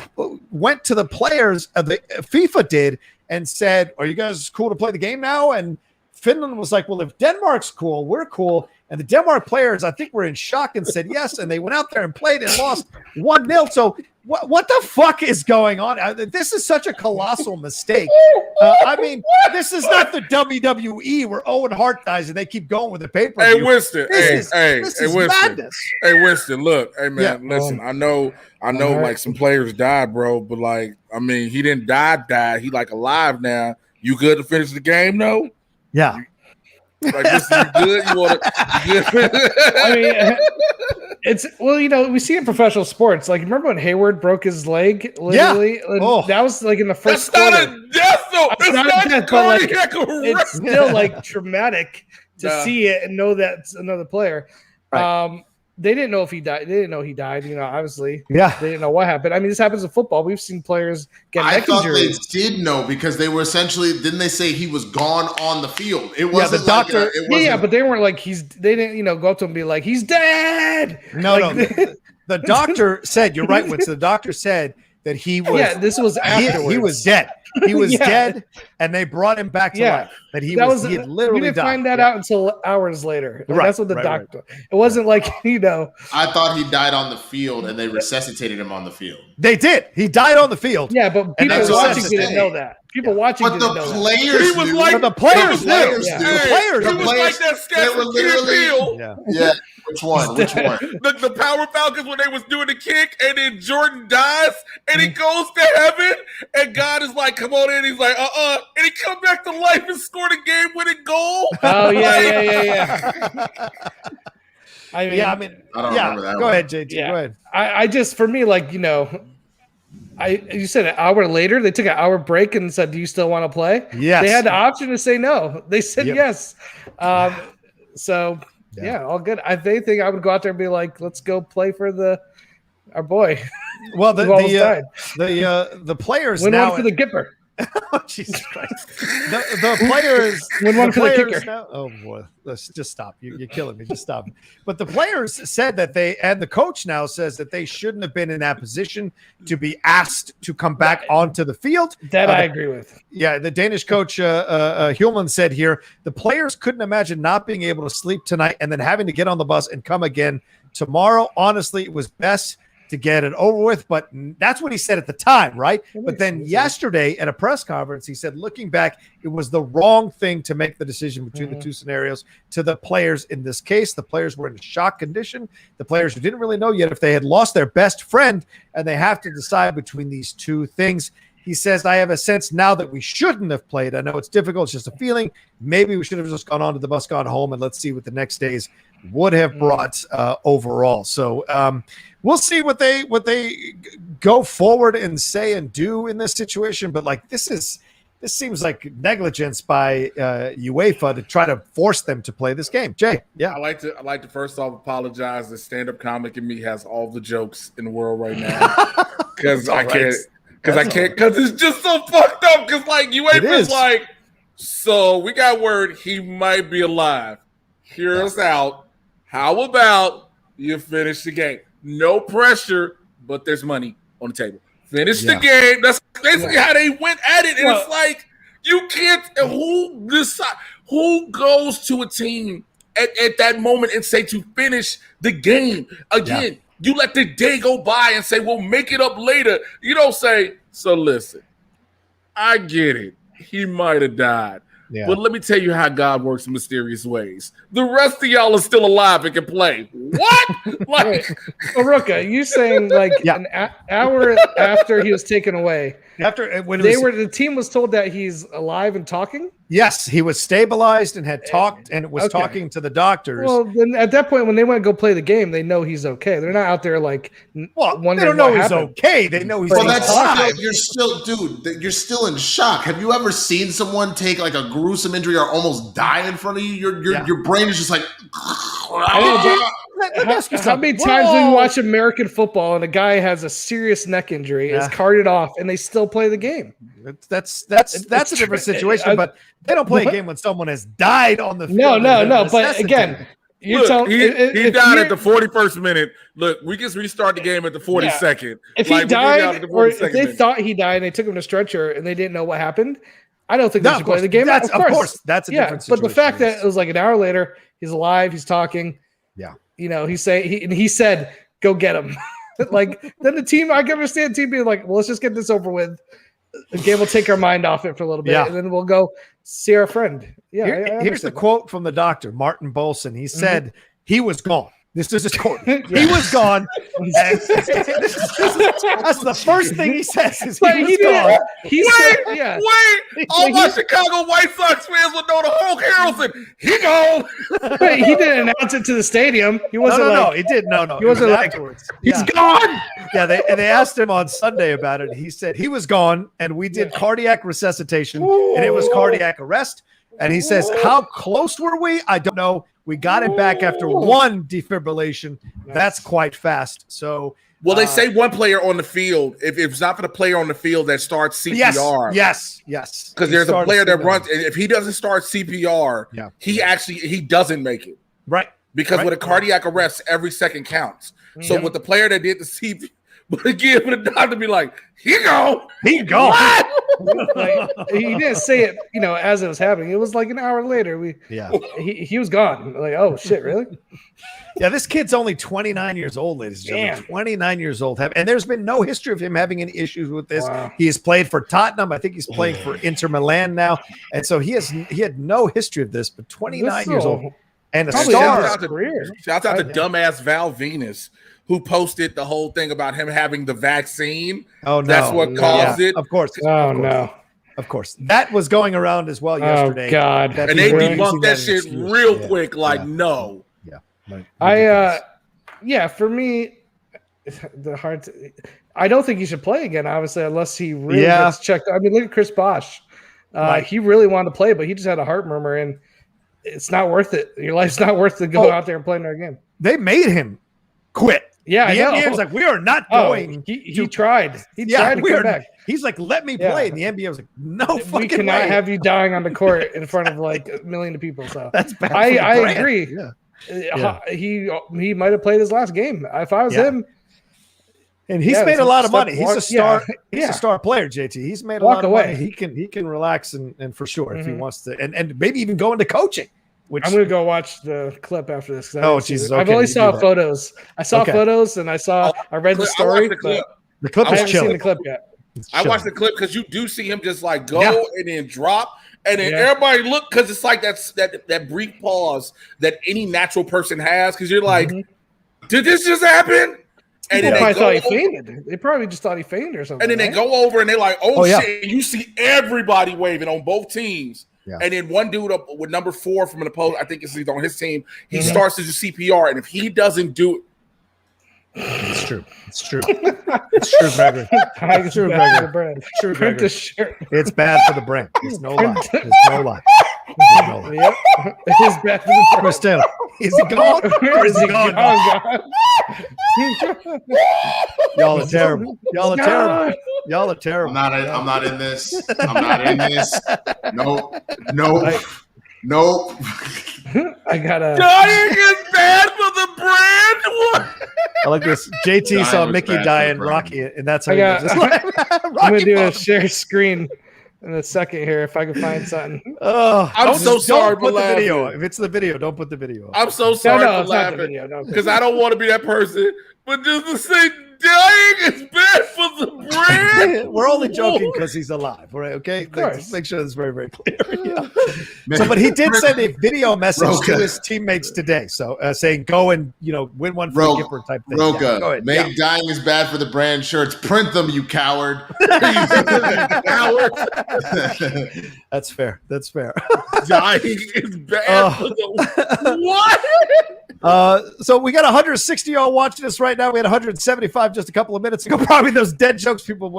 went to the players, the FIFA did, and said, "Are you guys cool to play the game now?" And Finland was like, "Well, if Denmark's cool, we're cool." And the Denmark players, I think, were in shock and said yes. And they went out there and played and lost 1-0. So what the fuck is going on? This is such a colossal mistake. I mean, this is not the WWE where Owen Hart dies and they keep going with the paper. Hey, Winston. This is Winston. madness. Hey, Winston, look. Hey, man, listen. I know like some players died, bro. But, like, I mean, he didn't die. He, like, alive now. You good to finish the game, though? Yeah. Like, this is good. You want to? I mean, we see in professional sports. Like, remember when Hayward broke his leg? Literally, that was like in the first quarter. That's not a death, though. It's not a death, but like, it's still like traumatic to see it and know that's another player. Right. They didn't know if he died. They didn't know he died. Obviously. Yeah. They didn't know what happened. I mean, this happens in football. We've seen players get neck injuries. They did know because they were essentially. Didn't they say he was gone on the field? It wasn't the doctor. But they weren't like They didn't go up to him and be like he's dead. No. The doctor said, "You're right, Winston." The doctor said that he was. Yeah, this was afterwards. He was dead. He was dead, and they brought him back to life. That he had literally we didn't died. Find that out until hours later. Like, that's what the doctor. Right. It wasn't like I thought he died on the field, and they resuscitated him on the field. They did. He died on the field. Yeah, but people watching didn't know that. People watching didn't know that. But the players knew. The players knew. The players like that sketch they were literally. Yeah. Which one? The Power Falcons when they was doing the kick, and then Jordan dies, and he goes to heaven, and God is like, "Come on in." He's like, and he come back to life and scored a game-winning goal. Oh yeah. I mean, I don't remember that. Go ahead, JT. Yeah. Go ahead. I just, for me, like, you said an hour later, they took an hour break and said, "Do you still want to play?" Yes. They had the option to say no. They said yes. So. Yeah, all good. They think I would go out there and be like, "Let's go play for our boy." Well, the players win now one for the Gipper. Oh, Jesus Christ! The players win one for the kicker. Now, oh boy, let's just stop. You're killing me. Just stop. But the players said that and the coach now says that they shouldn't have been in that position to be asked to come back onto the field. That I agree with. Yeah, the Danish coach Hjulman said here the players couldn't imagine not being able to sleep tonight and then having to get on the bus and come again tomorrow. Honestly, it was best to get it over with. But that's what he said at the time, right? But then yesterday at a press conference, he said, looking back, it was the wrong thing to make the decision between the two scenarios to the players in this case. The players were in a shock condition. The players who didn't really know yet if they had lost their best friend, and they have to decide between these two things. He says, I have a sense now that we shouldn't have played. I know it's difficult. It's just a feeling. Maybe we should have just gone on to the bus, gone home, and let's see what the next days would have brought overall. So we'll see what they go forward and say and do in this situation. But like this seems like negligence by UEFA to try to force them to play this game. Jay, yeah, I like to first off apologize. The stand-up comic in me has all the jokes in the world right now because I can't. Because it's just so fucked up. Because like UEFA's like, so we got word he might be alive. Hear us out. How about you finish the game? No pressure, but there's money on the table. Finish the game. That's basically how they went at it. And it's like you can't. Who goes to a team at that moment and say to finish the game again? Yeah. You let the day go by and say, we'll make it up later. You don't say, so listen, I get it. He might have died. Yeah. But let me tell you how God works in mysterious ways. The rest of y'all are still alive and can play. What? Like, Rocha, you saying like an hour after he was taken away. The team was told that he's alive and talking? Yes, he was stabilized and had talked and was talking to the doctors. Well, then at that point, when they want to go play the game, they know he's okay. They're not out there like, they don't know he's okay. They know he's alive. You're still in shock. Have you ever seen someone take like a gruesome injury or almost die in front of you? Your brain is just like. How many times do we watch American football and a guy has a serious neck injury, is carted off, and they still play the game? That's a different situation, but they don't play a game when someone has died on the field. No. But again, he died at the 41st minute. Look, we can restart the game at the 42nd. If he died, or if they thought he died and they took him to stretcher and they didn't know what happened, I don't think they should play the game. Of course, that's a different situation. But the fact that it was like an hour later, he's alive, he's talking. Yeah. You know, he said, go get him. Like, then the team, I can understand the team being like, well, let's just get this over with. The game will take our mind off it for a little bit, and then we'll go see our friend. Yeah. Here's the quote from the doctor, Martin Bolson. He said he was gone. This is his quote. He was gone. That's the first thing he says. Is he was gone. Wait! All my Chicago White Sox fans will know the Hulk Harrelson. He gone. He didn't announce it to the stadium. He wasn't. No, he didn't. No. He wasn't like afterwards. He's gone. Yeah, they asked him on Sunday about it. He said he was gone, and we did cardiac resuscitation, and it was cardiac arrest. And he says, how close were we? I don't know. We got it back after one defibrillation. That's quite fast. So, they say one player on the field. If it's not for the player on the field that starts CPR, yes, because there's a player that runs. If he doesn't start CPR, he doesn't make it. Right. Because with a cardiac arrest, every second counts. So with the player that did the CPR. But again, for the doctor to be like, he gone. What? Like, he didn't say it, as it was happening. It was like an hour later. He was gone. Like, oh shit, really? Yeah, this kid's only 29 years old, ladies and gentlemen. 29 years old. And there's been no history of him having any issues with this. Wow. He has played for Tottenham. I think he's playing for Inter Milan now. And so he had no history of this, but 29 years old. And a star. Shout out to dumbass Val Venus, who posted the whole thing about him having the vaccine. Oh, no. That's what caused it. Of course. No. Of course. That was going around as well yesterday. Oh, God. And they debunked that shit real quick. Like, no. Yeah. For me, I don't think he should play again, obviously, unless he really gets checked. I mean, look at Chris Bosh. He really wanted to play, but he just had a heart murmur, and it's not worth it. Your life's not worth to go out there and play another game. They made him quit. Yeah, the NBA was like, we are not going. He tried. He tried to come back. He's like, let me play. And the NBA was like, no fucking way. We cannot have you dying on the court in front of like a million of people. So that's bad. I agree. Yeah. He might have played his last game. If I was him. And he's made a lot of money. He's a star. He's a star player, JT. He's made a lot of money. He can relax and for sure if he wants to, and maybe even go into coaching. I'm gonna go watch the clip after this. Oh, Jesus! I've only saw photos. I saw photos and I read the story. The clip. The clip I is haven't chilling. seen the clip yet. I watched the clip because you do see him just like go and then drop, and then everybody look because it's like that brief pause that any natural person has because you're like, did this just happen? And People then probably thought he fainted. They probably just thought he fainted or something. And then they go over and they're like, oh shit. And you see everybody waving on both teams. Yeah. And then one dude up with number 4 from the post, I think it's on his team, he starts to do CPR. And if he doesn't do it, it's true. It's true. It's true, Gregory. It's true, Gregory. It's true, Gregory. It's bad for the brain. There's no lie. There's no lie. Yep. It is bad for the brain. Chris Taylor. Is he gone? Where is he gone? Y'all are terrible. Y'all are terrible. Y'all are terrible. I'm not in this. I'm not in this. Nope. I gotta. Dying is bad for the brand. I like this. JT saw Mickey die in Rocky, and that's how I'm gonna do a share screen in a second here if I can find something. I'm so sorry for the laughing. video. If it's the video, don't put the video. I'm so sorry for laughing because I don't want to be that person, but just to say dying is bad for the brand. We're only joking because he's alive, right? Okay, let's make sure that's very, very clear. So, but he did send a video message to his teammates today, so saying, "Go and win one for a Gipper type thing." Rocha, make dying is bad for the brand shirts. Print them, you coward. That's fair. That's fair. Dying is bad for the what? So we got 160 y'all watching us right now. We had 175 just a couple of minutes ago. Probably those dead jokes people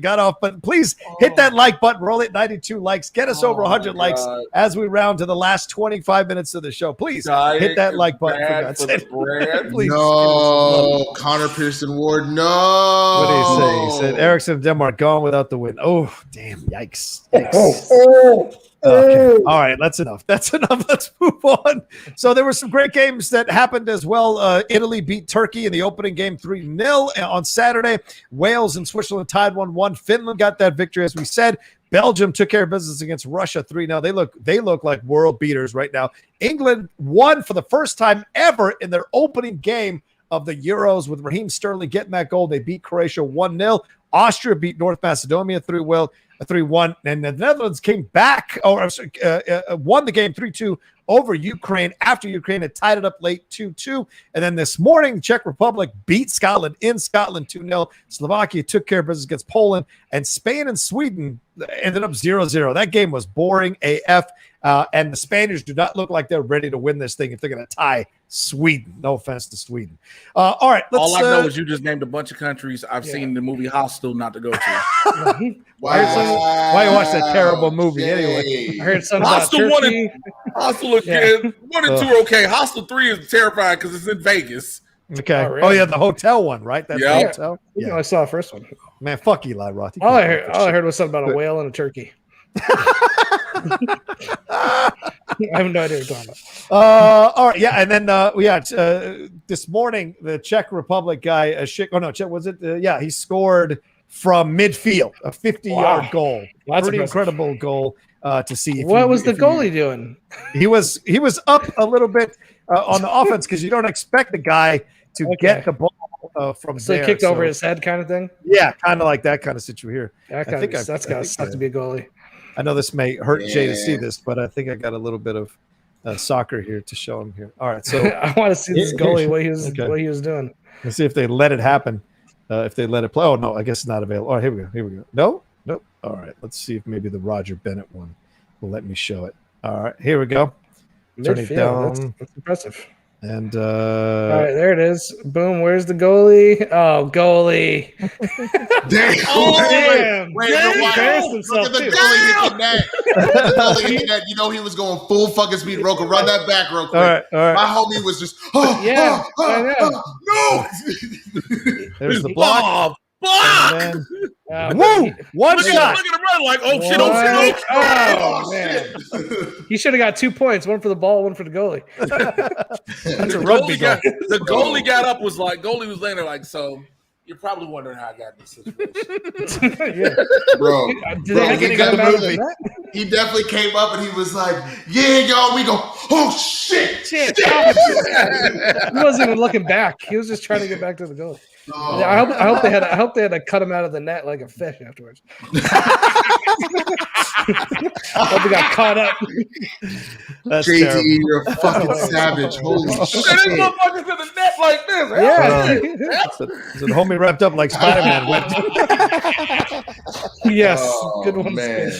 got off. But please hit that like button. Roll it 92 likes. Get us over 100 likes as we round to the last 25 minutes of the show. Please hit that like button. For God's sake. Please. No, Connor Pearson Ward. No. What did he say? He said Eriksen of Denmark gone without the win. Oh, damn. Yikes. Okay. All right. That's enough. Let's move on. So there were some great games that happened as well. Italy beat Turkey in the opening game 3-0 on Saturday. Wales and Switzerland tied 1-1. Finland got that victory, as we said. Belgium took care of business against Russia 3-0. They look like world beaters right now. England won for the first time ever in their opening game of the Euros with Raheem Sterling getting that goal. They beat Croatia 1-0. Austria beat North Macedonia 3-1, and the Netherlands came back won the game 3-2 over Ukraine after Ukraine had tied it up late 2-2. And then this morning, the Czech Republic beat Scotland in Scotland 2-0. Slovakia took care of business against Poland, and Spain and Sweden ended up 0-0. That game was boring AF, and the Spaniards do not look like they're ready to win this thing if they're going to tie Sweden. No offense to Sweden. All right. All I know is you just named a bunch of countries I've seen the movie Hostel not to go to. Why you watch that terrible movie anyway? I heard something about Turkey. Hostel again. 1 and 2 are okay. Hostel 3 is terrifying because it's in Vegas. Okay. Oh yeah, the hotel one, right? That's the hotel. Yeah, I saw the first one. Man, fuck Eli Roth. All I heard was something about a whale and a turkey. I have no idea what you're talking about. All right, yeah, and then this morning the Czech Republic guy, he scored from midfield, a 50-yard goal. That's pretty incredible goal to see. What was the goalie doing? He was up a little bit on the offense because you don't expect the guy to get the ball from there. So he kicked over his head kind of thing? Yeah, kind of like that kind of situation here. That's got to suck to be a goalie. I know this may hurt Jay to see this, but I think I got a little bit of soccer here to show him here. All right, so I want to see this goalie what he was doing. Let's see if they let it happen. If they let it play. Oh no, I guess it's not available. All right, here we go. No. All right, let's see if maybe the Roger Bennett one will let me show it. All right, here we go. Turn it down. That's impressive. And all right, there it is. Boom. Where's the goalie? Oh, goalie. Damn. Wait, look at the goalie hit the net. The goalie hit the net. You know he was going full fucking speed. Rocha, run that back real quick. All right. My homie was just, no. There's the block. Block! Woo! One shot. Look at him run like, oh shit, oh man. He should have got 2 points, one for the ball, one for the goalie. That's a rugby goal. The goalie got up goalie was laying there like, so you're probably wondering how I got in this situation. Bro, did they get the movie? he definitely came up and he was like, "Yeah, y'all." We go, "Oh shit!" He wasn't even looking back. He was just trying to get back to the goal. Oh, I hope they had to cut him out of the net like a fish afterwards. Hope he got caught up. That's JT, terrible. you're a fucking savage. Holy This shit! motherfucker's in the net like this. Yeah. So the homie wrapped up like Spider-Man. Yes. Oh, Good one. man.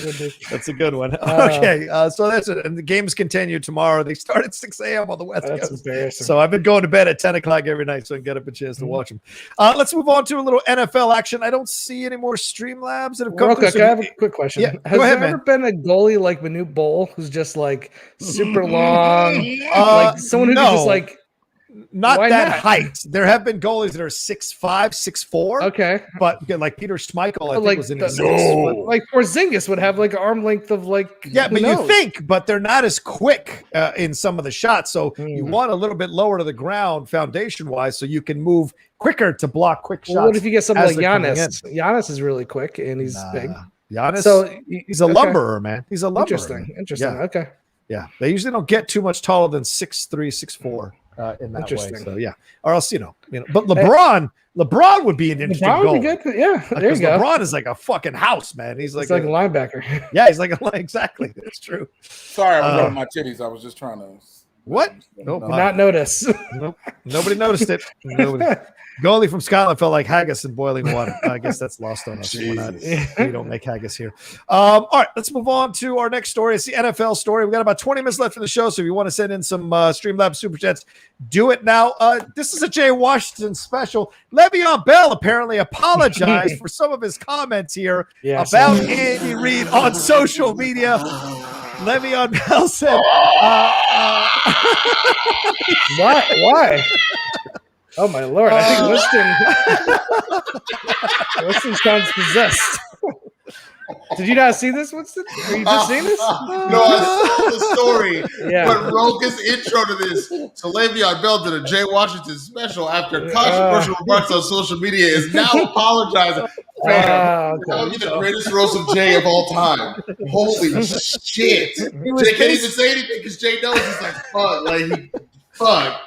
That's a good one. Okay, so that's it. And the games continue tomorrow. They start at 6 a.m. on the West That's Coast. embarrassing. So I've been going to bed at 10 o'clock every night so I can get up a chance to watch them. Let's move on to a little NFL action. I don't see any more Streamlabs that have come Rocha, through. can I have a quick question? Yeah, Has go ahead, there ever been a goalie like Manute Bol who's just like super long? Like someone who can just like not why that not? height. There have been goalies that are 6'5", 6'4". Okay. But like Peter Schmeichel, I think Like was in the- his like Porzingis would have like an arm length of like Yeah, who but knows? you think, but they're not as quick in some of the shots. So you want a little bit lower to the ground foundation wise, so you can move quicker to block quick shots. Well, what if you get something as like they're coming Giannis? Giannis is really quick and he's big. Giannis, So he's a lumberer, man. He's a lumberer. Interesting. Yeah. Okay. Yeah, they usually don't get too much taller than 6'3", 6'4". In that way, Interesting. so yeah, or else But LeBron would be an interesting LeBron goal. would be good. Yeah, there you go. LeBron is like a fucking house, man. He's like a linebacker. Yeah, he's like exactly. That's true. Sorry, I was rubbing my titties. I was just trying to. What? No, Nope. Not notice. Nope. Nobody noticed it. Nobody. Goalie from Scotland felt like haggis in boiling water. I guess that's lost on us. We don't make haggis here. All right, let's move on to our next story. It's the NFL story. We've got about 20 minutes left in the show, so if you want to send in some Streamlabs Super Chats, do it now. This is a Jay Washington special. Le'Veon Bell apparently apologized for some of his comments here about Andy Reid on social media. Le'Veon Bell said, Why? Oh my lord! I think Winston sounds possessed. Did you not see this, Winston? Are you just seeing this? No, I saw the story. Yeah. But Rocha's intro to this. So Le'Veon Bell did a Jay Washington special after controversial remarks on social media is now apologizing. Fam, you're the greatest roast of Jay of all time. Holy shit. Jay can't even say anything because Jay knows he's like, fuck.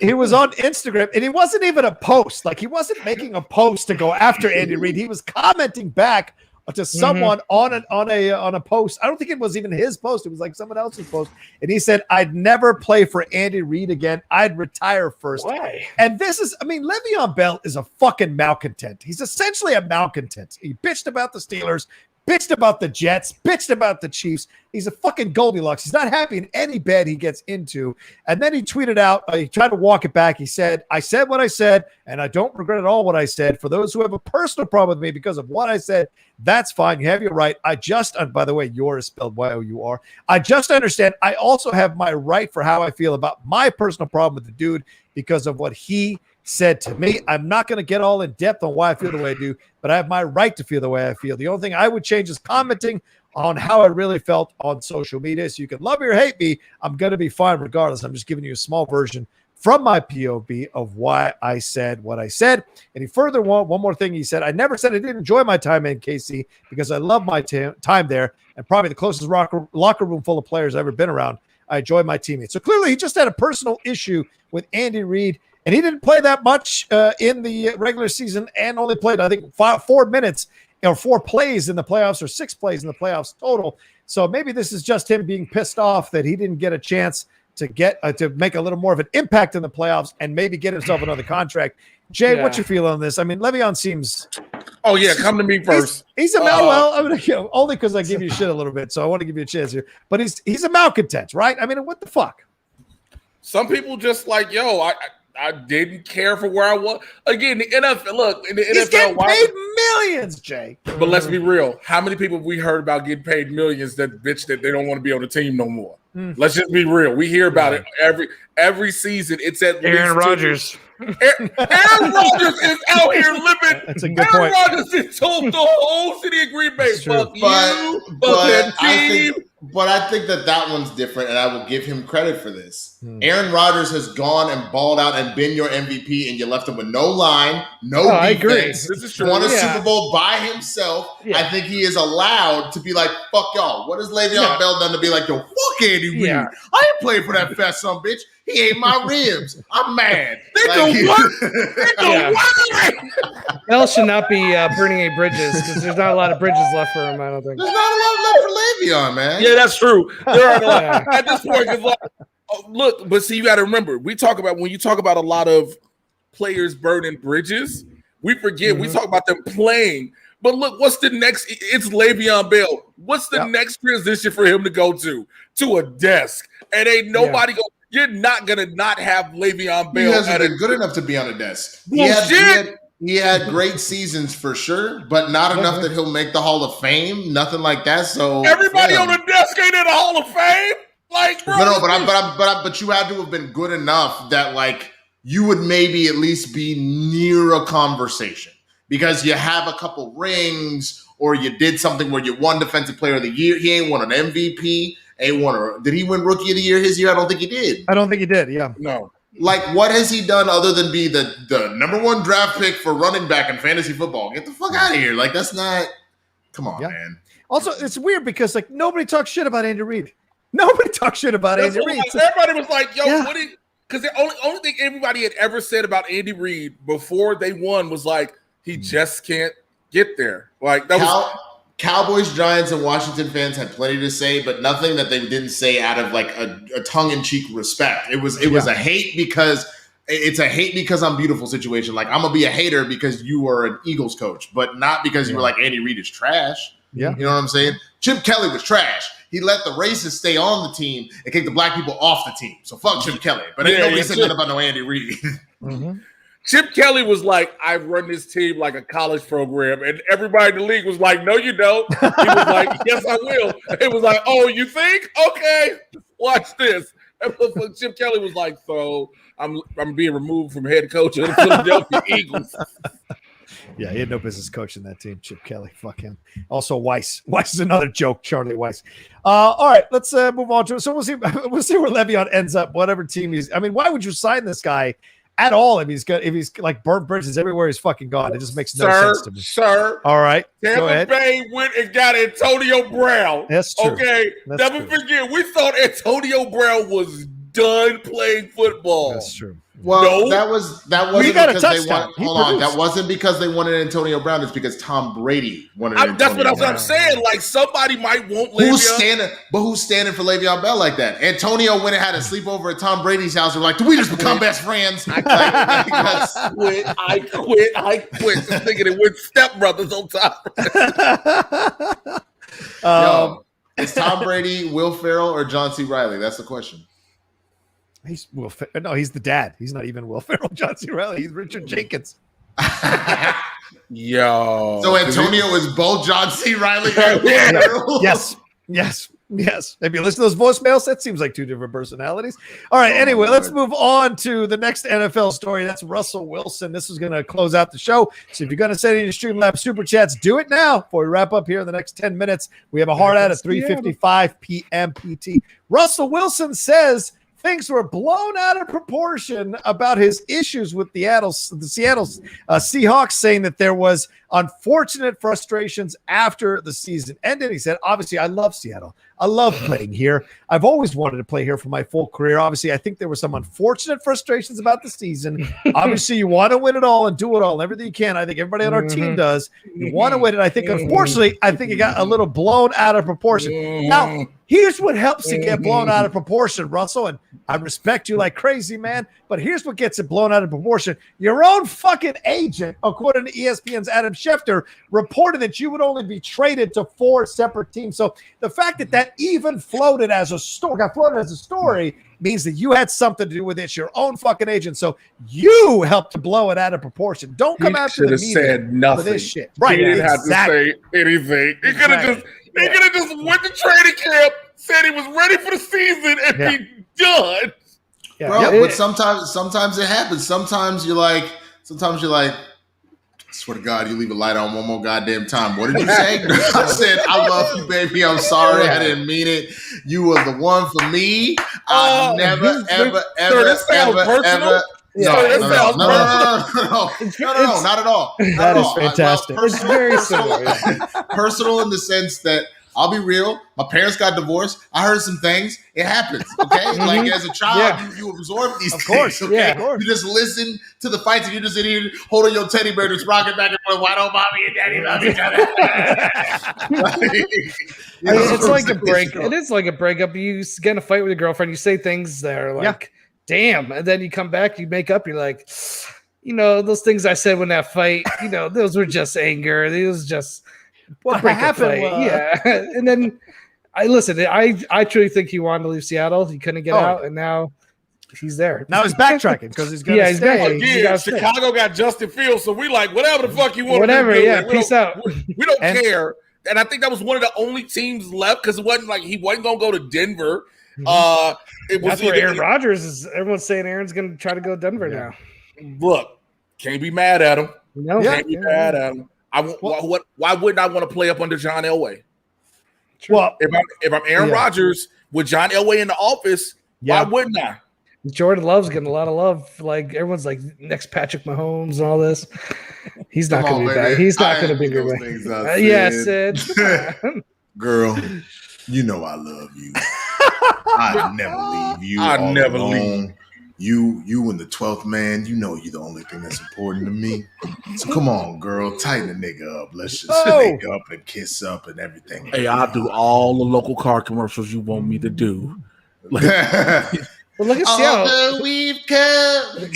He was on Instagram, and it wasn't even a post. Like, he wasn't making a post to go after Andy Reid. He was commenting back to someone on a post. I don't think it was even his post. It was like someone else's post. And he said, "I'd never play for Andy Reid again. I'd retire first." Why? And Le'Veon Bell is a fucking malcontent. He's essentially a malcontent. He bitched about the Steelers, bitched about the Jets, bitched about the Chiefs. He's a fucking Goldilocks. He's not happy in any bed he gets into. And then he tweeted out, he tried to walk it back. He said, "I said what I said, and I don't regret at all what I said. For those who have a personal problem with me because of what I said, that's fine. You have your right. I just," by the way, your is spelled Y-O-U-R. "I just understand. I also have my right for how I feel about my personal problem with the dude because of what he said to me. I'm not going to get all in depth on why I feel the way I do, but I have my right to feel the way I feel. The only thing I would change is commenting on how I really felt on social media. So you can love me or hate me. I'm going to be fine regardless. I'm just giving you a small version from my POV of why I said what I said." And he further, one more thing he said, "I never said I didn't enjoy my time in KC because I love my time there and probably the closest locker room full of players I've ever been around. I enjoy my teammates." So clearly he just had a personal issue with Andy Reid. And he didn't play that much in the regular season and only played, I think, 4 minutes or 4 plays in the playoffs or 6 plays in the playoffs total. So maybe this is just him being pissed off that he didn't get a chance to get to make a little more of an impact in the playoffs and maybe get himself another contract. Jay, what's your feel on this? I mean, Le'Veon seems... Oh, yeah, come to me first. He's a only because I give you shit a little bit, so I want to give you a chance here. But he's a malcontent, right? I mean, what the fuck? Some people just like, I didn't care for where I was. Again, the NFL, look, in the He's NFL, getting paid millions, Jay. But let's be real. How many people have we heard about getting paid millions that bitch that they don't want to be on the team no more? Let's just be real. We hear about it every season. It's at Aaron Rodgers. Aaron Rodgers is out here living. That's a good point. Aaron Rodgers has told the whole city of Green Bay, fuck you, fuck that team, But I think that one's different, and I will give him credit for this. Aaron Rodgers has gone and balled out and been your MVP, and you left him with no line, no defense. I agree. This is true. Won a Super Bowl by himself. Yeah. I think he is allowed to be like, fuck y'all. What has Le'Veon Bell done to be like, yo, fuck Andy Reid? I ain't playing for that fat son bitch. He ate my ribs. I'm mad. Bell should not be burning any bridges because there's not a lot of bridges left for him, I don't think. There's not a lot left for Le'Veon, man. Yeah, that's true. There aren't a lot. At this point, it's like, look, but see, you got to remember, when you talk about a lot of players burning bridges, we forget, we talk about them playing. But look, what's the next? It's Le'Veon Bell. What's the next transition for him to go to? To a desk. And ain't nobody going. You're not gonna not have Le'Veon Bell. He hasn't been good enough to be on a desk. He had great seasons for sure, but not enough that he'll make the Hall of Fame. Nothing like that. So everybody on the desk ain't in the Hall of Fame. Like, bro, but you had to have been good enough that like you would maybe at least be near a conversation because you have a couple rings or you did something where you won Defensive Player of the Year. He ain't won an MVP. Did he win Rookie of the Year his year? I don't think he did. I don't think he did. Yeah. No. Like, what has he done other than be the number one draft pick for running back in fantasy football? Get the fuck out of here. Like, that's not. Come on, man. Also, it's weird because like nobody talks shit about Andy Reid. Nobody talks shit about Andy Reid. Everybody was like, "Yo, what?" Because the only thing everybody had ever said about Andy Reid before they won was like, he just can't get there. Like that was. Cowboys, Giants, and Washington fans had plenty to say, but nothing that they didn't say out of like a tongue-in-cheek respect. It was a hate because I'm beautiful situation. Like I'm gonna be a hater because you are an Eagles coach, but not because you were like Andy Reid is trash. Yeah, you know what I'm saying? Chip Kelly was trash. He let the racists stay on the team and kick the black people off the team. So fuck Chip Kelly. But ain't nobody said nothing about no Andy Reid. Chip Kelly was like, I run this team like a college program. And everybody in the league was like, no, you don't. He was like, yes, I will. It was like, oh, you think? Okay, watch this. And Chip Kelly was like, so I'm being removed from head coach of the Philadelphia Eagles. Yeah, he had no business coaching that team, Chip Kelly. Fuck him. Also, Weiss. Weiss is another joke, Charlie Weiss. All right, let's move on to it. So we'll see where Le'Veon ends up, whatever team he's. I mean, why would you sign this guy at all if he's like burnt bridges everywhere he's fucking gone? It just makes no sense to me. Sir. All right. Tampa Bay went and got Antonio Brown. That's true. Okay. Never forget, we thought Antonio Brown was done playing football. That's true. Well, that wasn't because they wanted. Hold on, that wasn't because they wanted Antonio Brown. It's because Tom Brady wanted. That's what I'm saying. Like somebody might want Le'Veon. Who's standing for Le'Veon Bell like that? Antonio went and had a sleepover at Tom Brady's house. We're like, do we just become best friends? I quit. Just thinking it with stepbrothers on top. Is Tom Brady, Will Ferrell, or John C. Reilly? That's the question. He's the dad. He's not even Will Ferrell, John C. Reilly. He's Richard Jenkins. Yo. So Antonio is both John C. Reilly and Will Ferrell? Yes. If you listen to those voicemails, that seems like two different personalities. All right. Anyway, let's move on to the next NFL story. That's Russell Wilson. This is going to close out the show. So if you're going to send any Streamlabs Super Chats, do it now before we wrap up here in the next 10 minutes. We have a hard out at 3:55 p.m. PT. Russell Wilson says things were blown out of proportion about his issues with the Seattle Seahawks, saying that there was unfortunate frustrations after the season ended. He said, obviously, I love Seattle. I love playing here. I've always wanted to play here for my full career. Obviously, I think there were some unfortunate frustrations about the season. Obviously, you want to win it all and do it all and everything you can. I think everybody on our team does. You want to win it. I think, unfortunately, it got a little blown out of proportion. Now, here's what helps it get blown out of proportion, Russell, and I respect you like crazy, man, but here's what gets it blown out of proportion. Your own fucking agent, according to ESPN's Adam Schefter, reported that you would only be traded to 4 separate teams. So the fact that even got floated as a story means that you had something to do with it. Your own fucking agent. So you helped to blow it out of proportion. Don't come after the media said nothing. For this shit. Right. He didn't have to say anything. He could have just went to training camp, said he was ready for the season, and be done. Yeah. Bro, but sometimes it happens. Sometimes you're like, swear to God, you leave a light on one more goddamn time. What did you say? I said, I love you, baby. I'm sorry. I didn't mean it. You were the one for me. I never, ever, ever. No, not at all. That is fantastic. It's very similar. Personal in the sense that I'll be real. My parents got divorced. I heard some things. It happens. Okay, like as a child, you absorb these things. Okay, you just listen to the fights, and you just sit here holding your teddy bear, just rocking back and forth. Why don't mommy and daddy love each other? It's like a break. It is like a breakup. You get in a fight with your girlfriend. You say things that are like, "Damn," and then you come back, you make up. You're like, those things I said when that fight. Those were just anger. It was just. What happened? And then I truly think he wanted to leave Seattle. He couldn't get out, and now he's there. Now he's backtracking because he's going to stay. Again, Chicago got Justin Fields, so we like whatever the fuck you want. Whatever, peace out. We don't care. And I think that was one of the only teams left because it wasn't like he wasn't going to go to Denver. That's where Aaron Rodgers is. Everyone's saying Aaron's going to try to go to Denver now. Look, can't be mad at him. No, can't be mad at him. Why wouldn't I want to play up under John Elway? Well, if I'm Aaron Rodgers with John Elway in the office, why wouldn't I? Jordan Love's getting a lot of love. Like everyone's like next Patrick Mahomes and all this. He's not going to be bad. He's not going to be good. Sid. Girl, you know I love you. I never leave you. I never leave. You and the 12th man, you're the only thing that's important to me. So come on, girl, tighten the nigga up. Let's just make up and kiss up and everything. Hey, I'll do all the local car commercials you want me to do. Well, look at Seattle. We've come.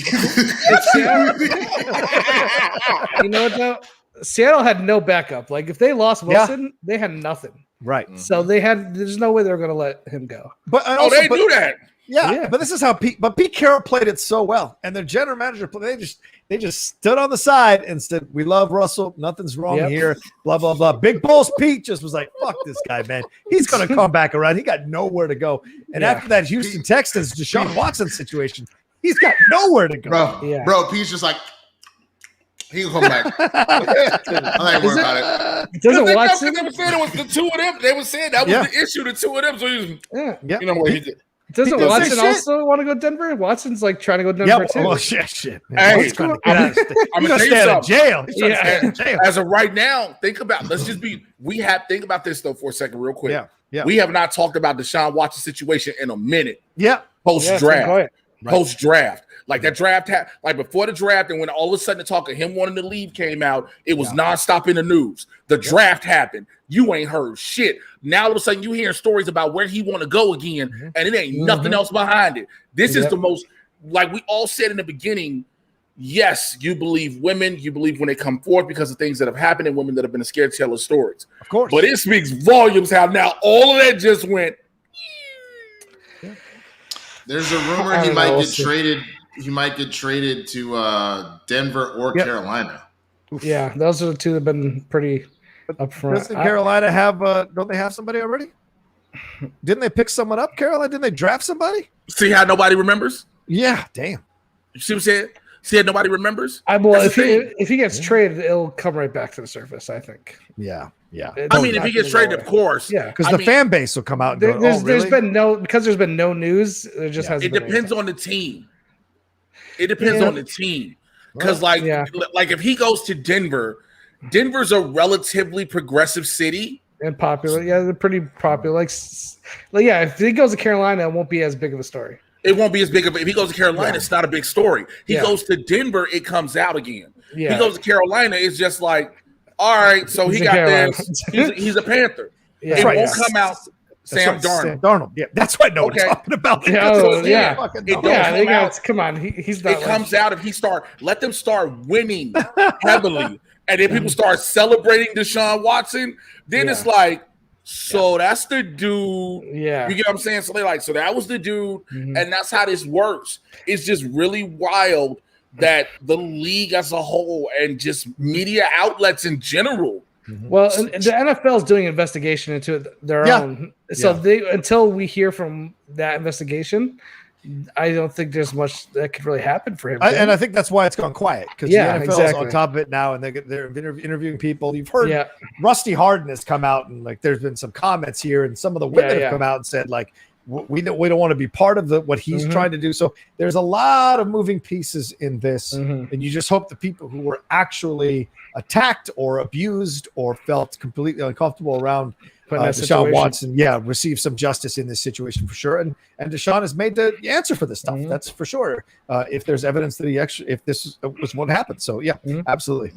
You know what though? Seattle had no backup. Like if they lost Wilson, they had nothing. Right. So there's no way they were going to let him go. But they do that. Yeah, but this is how Pete Carroll played it so well, and their general manager they just stood on the side and said, "We love Russell, nothing's wrong here." Blah blah blah. Big Bulls Pete just was like, "Fuck this guy, man. He's gonna come back around. He got nowhere to go." And after that Houston Texans Deshaun Watson situation, he's got nowhere to go. Bro, Pete's just like he'll come back. I'm not worried about it. Doesn't Watson? They were saying it was the two of them. They were saying that was the issue. The two of them. So you know what he did. Doesn't Watson also want to go to Denver? Watson's like trying to go to Denver too. Oh shit. Hey, I'm gonna tell you something. Jail. As of right now, think about about this though for a second, real quick. Yeah. We have not talked about the Deshaun Watson situation in a minute. Yeah. Post draft. Like that draft like before the draft, and when all of a sudden the talk of him wanting to leave came out, it was nonstop in the news. The draft happened. You ain't heard shit. Now all of a sudden you hearing stories about where he want to go again, and it ain't nothing else behind it. This is the most, like we all said in the beginning, yes, you believe women, you believe when they come forth because of things that have happened and women that have been scared to tell their stories. Of course. But it speaks volumes how now all of that just went. There's a rumor he might get traded. He might get traded to Denver or Carolina. Yeah, those are the two that have been pretty up front. Doesn't Carolina have don't they have somebody already? Didn't they pick someone up, Carolina? Didn't they draft somebody? See how nobody remembers? Yeah, damn. You see what I'm saying? See how nobody remembers? If he gets traded, it'll come right back to the surface, I think. Yeah. I mean, if he gets traded, of course. Yeah, because the fan base will come out and go, there's been no news. There just hasn't. It depends on the team. It depends on the team. Because like if he goes to Denver's a relatively progressive city. And popular. Yeah, they're pretty popular. Like if he goes to Carolina, it won't be as big of a story. It won't be as big of if he goes to Carolina, it's not a big story. He goes to Denver, it comes out again. Yeah. He goes to Carolina, it's just like, all right, so he got this. He's a Panther. Yeah. It won't come out Sam Darnold. Yeah, that's what we're talking about. Come on. He's not. It comes out if let them start winning heavily. And then people start celebrating Deshaun Watson. Then it's like, so that's the dude. Yeah. You get what I'm saying? So they're like, so that was the dude. Mm-hmm. And that's how this works. It's just really wild that the league as a whole and just media outlets in general. Well, and the NFL is doing an investigation into their own. So until we hear from that investigation, I don't think there's much that could really happen for him. And I think that's why it's gone quiet, because the NFL is on top of it now, and they're interviewing people. You've heard Rusty Harden has come out, and like there's been some comments here, and some of the women have come out and said like we don't want to be part of what he's trying to do. So there's a lot of moving pieces in this, and you just hope the people who were actually attacked or abused or felt completely uncomfortable around Deshaun Watson, receive some justice in this situation for sure. And Deshaun has made the answer for this stuff. That's for sure. If there's evidence that if this was what happened. So absolutely.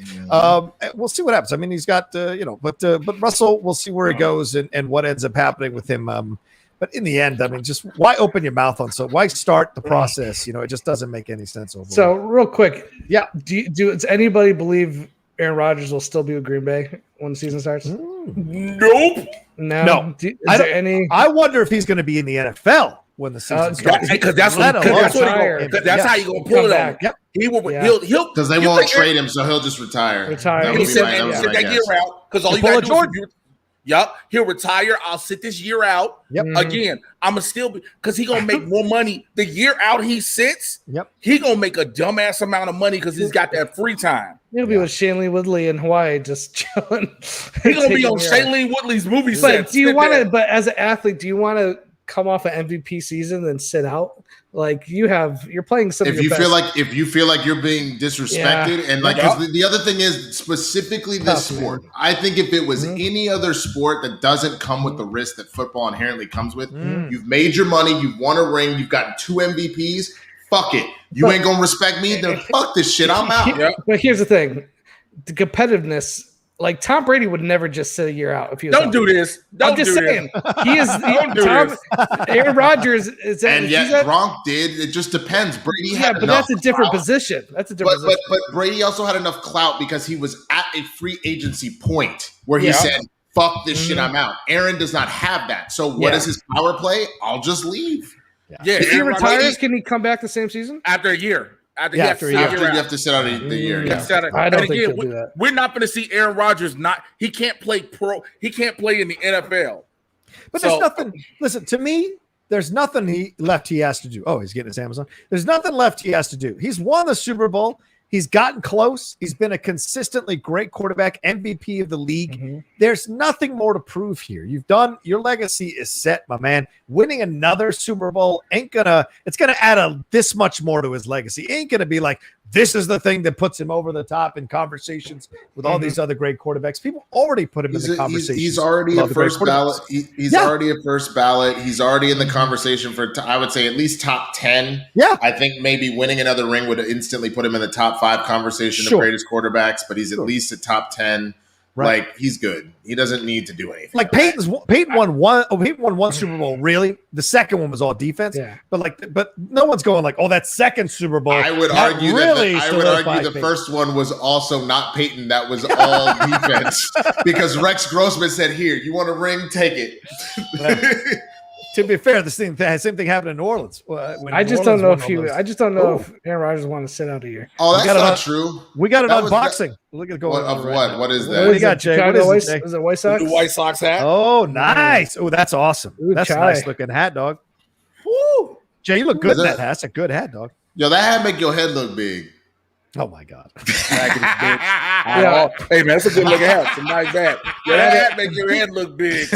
We'll see what happens. I mean, he's got, but Russell, we'll see where he goes and what ends up happening with him. But in the end, I mean, just why open your mouth on why start the process? It just doesn't make any sense overall. So real quick, does anybody believe Aaron Rodgers will still be with Green Bay when the season starts? Nope. No. I wonder if he's going to be in the NFL when the season starts. Because that's how you're going to pull it out. Yep. He'll because they won't trade him, so he'll just retire. He said that year out because all you got to do is he'll retire. I'll sit this year out. Again, I'm gonna still be because he's gonna make more money the year out he sits. He gonna make a dumbass amount of money because he's got that free time. He'll be with Shailene Woodley in Hawaii, just chilling. He's gonna be on Shailene Woodley's movie set. Do you want to? But as an athlete, do you want to come off an MVP season and sit out? Like you're playing some. If you feel like you're being disrespected, and like the other thing is specifically this sport. Man. I think if it was any other sport that doesn't come with the risk that football inherently comes with, you've made your money, you've won a ring, you've gotten 2 MVPs. Fuck it, ain't gonna respect me. Then fuck this shit. I'm out. But here's the thing: the competitiveness. Like Tom Brady would never just sit a year out if he was. Don't do this. I'm just saying. He is. Aaron Rodgers is. And yet Gronk did. It just depends. Brady had but that's a different position. That's a different position. But Brady also had enough clout because he was at a free agency point where he said, "Fuck this shit, I'm out." Aaron does not have that. So what is his power play? I'll just leave. If he retires, can he come back the same season after a year? After you have to sit out the year. I don't think he'll do that. We're not going to see Aaron Rodgers. He can't play pro. He can't play in the NFL. But there's nothing. Listen to me. There's nothing left he has to do. Oh, he's getting his Amazon. There's nothing left he has to do. He's won the Super Bowl. He's gotten close. He's been a consistently great quarterback, MVP of the league. There's nothing more to prove here. You've done your legacy is set, my man. Winning another Super Bowl it's gonna add this much more to his legacy. Ain't gonna be like this is the thing that puts him over the top in conversations with all these other great quarterbacks. People already put him in the conversation. He's already a first ballot. He's already a first ballot. He's already in the conversation for, I would say, at least top 10. Yeah. I think maybe winning another ring would instantly put him in the top 5 conversation of greatest quarterbacks, but he's at least a top 10. Right. Like he's good. He doesn't need to do anything. Like Peyton won one Super Bowl. Really, the second one was all defense. Yeah. But no one's going like, oh, that second Super Bowl. I would argue the first one was also not Peyton. That was all defense because Rex Grossman said, "Here, you want a ring? Take it." To be fair, same thing happened in New Orleans. I just don't know if Aaron Rodgers want to sit out a year. Oh, that's not true. We got an unboxing. Look at going on. What? What is that? What do you got, Jay? Is it White Sox? The White Sox hat. Oh, nice. Oh, that's awesome. That's a nice looking hat, dog. Woo! Jay, you look good in that hat. That's a good hat, dog. Yo, that hat make your head look big. Oh my God! Hey man, that's a good looking hat. It's a nice hat. Yo, that hat make your head look big.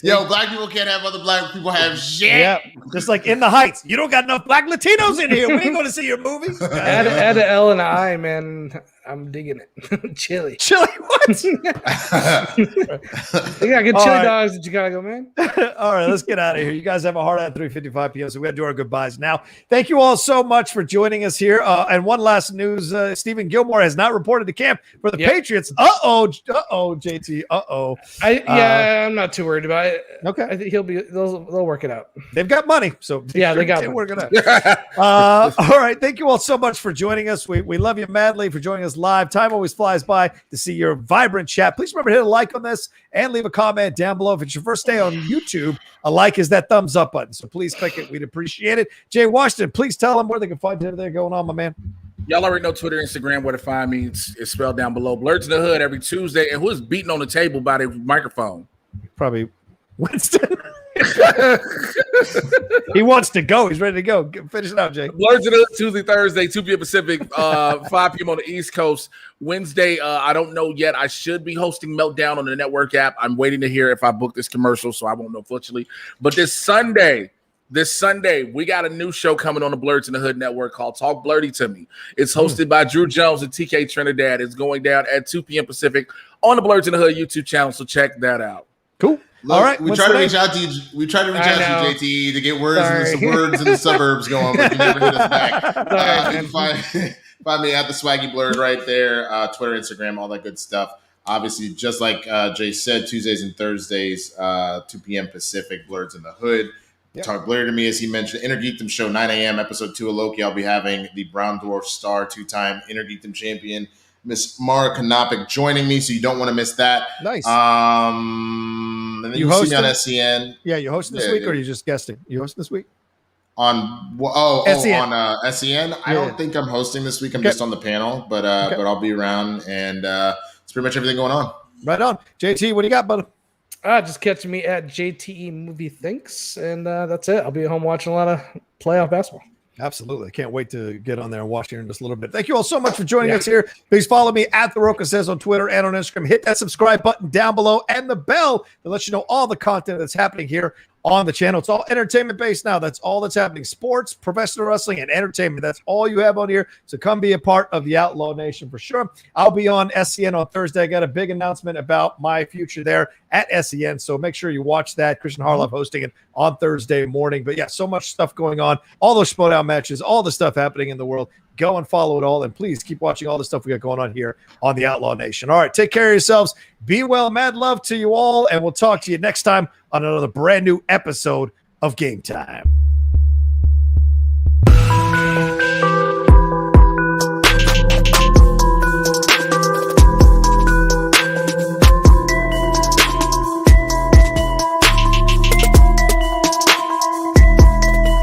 Yo, black people can't have other black people have shit. Yeah, just like In the Heights. You don't got enough black Latinos in here. We ain't going to see your movie. Add an L and an I, man. I'm digging it. Chili. What? You got good chili dogs that you gotta go, man. All right, let's get out of here. You guys have a hard at 3:55 p.m. So we got to do our goodbyes now. Thank you all so much for joining us here. And one last news: Stephen Gilmore has not reported to camp for the Patriots. JT. I'm not too worried about it. Okay, I think they'll work it out. They've got money, so they got work it out. All right, thank you all so much for joining us. We love you madly for joining us live. Time always flies by to see your vibrant chat. Please remember to hit a like on this and leave a comment down below. If it's your first day on YouTube, a like is that thumbs up button. So please click it. We'd appreciate it. Jay Washington, please tell them where they can find everything going on, my man. Y'all already know Twitter, Instagram, where to find me. It's spelled down below. Blurred to the Hood every Tuesday. And who's beating on the table by the microphone? Probably Winston. He wants to go. He's ready to go. Finish it out, Jake. Blurs in the Hood, Tuesday, Thursday, 2 p.m. Pacific, 5 p.m. on the East Coast. Wednesday, I don't know yet. I should be hosting Meltdown on the network app. I'm waiting to hear if I book this commercial, so I won't know, unfortunately. But this Sunday, we got a new show coming on the Blurs in the Hood network called Talk Blurty to Me. It's hosted by Drew Jones and TK Trinidad. It's going down at 2 p.m. Pacific on the Blurs in the Hood YouTube channel, so check that out. Cool. Look, all right. We try to reach out to you. We try to reach out to you, JT, to get words in the suburbs going, but you never hit us back. You can find me at the Swaggy Blurred right there, Twitter, Instagram, all that good stuff. Obviously, just like Jay said, Tuesdays and Thursdays, 2 p.m. Pacific, Blurs in the Hood. Yep. Talk Blurry to Me, as he mentioned. Inner Geekdom Show, 9 a.m., episode 2 of Loki. I'll be having the Brown Dwarf Star, 2-time Inner Geekdom champion, Miss Mara Kanopik, joining me, so you don't want to miss that. Nice. And then you see me on SCN. Yeah, you hosting this week, or are you just guesting? You hosting this week? On SCN. On SCN. I don't think I'm hosting this week. I'm just on the panel, but I'll be around, and it's pretty much everything going on. Right on. JT, what do you got, brother? Just catch me at JTE Movie Thinks, and that's it. I'll be at home watching a lot of playoff basketball. Absolutely. I can't wait to get on there and watch here in just a little bit. Thank you all so much for joining us here. Please follow me at The Rocha Says on Twitter and on Instagram. Hit that subscribe button down below and the bell that lets you know all the content that's happening here on the channel. It's all entertainment based now. That's all that's happening. Sports, professional wrestling, and entertainment. That's all you have on here. So come be a part of the Outlaw Nation for sure. I'll be on SCN on Thursday. I got a big announcement about my future there at SCN. So make sure you watch that. Christian Harloff hosting it on Thursday morning. But yeah, so much stuff going on. All those Schmodown matches, all the stuff happening in the world. Go and follow it all. And please keep watching all the stuff we got going on here on the Outlaw Nation. All right, take care of yourselves. Be well. Mad love to you all. And we'll talk to you next time on another brand new episode of Game Time.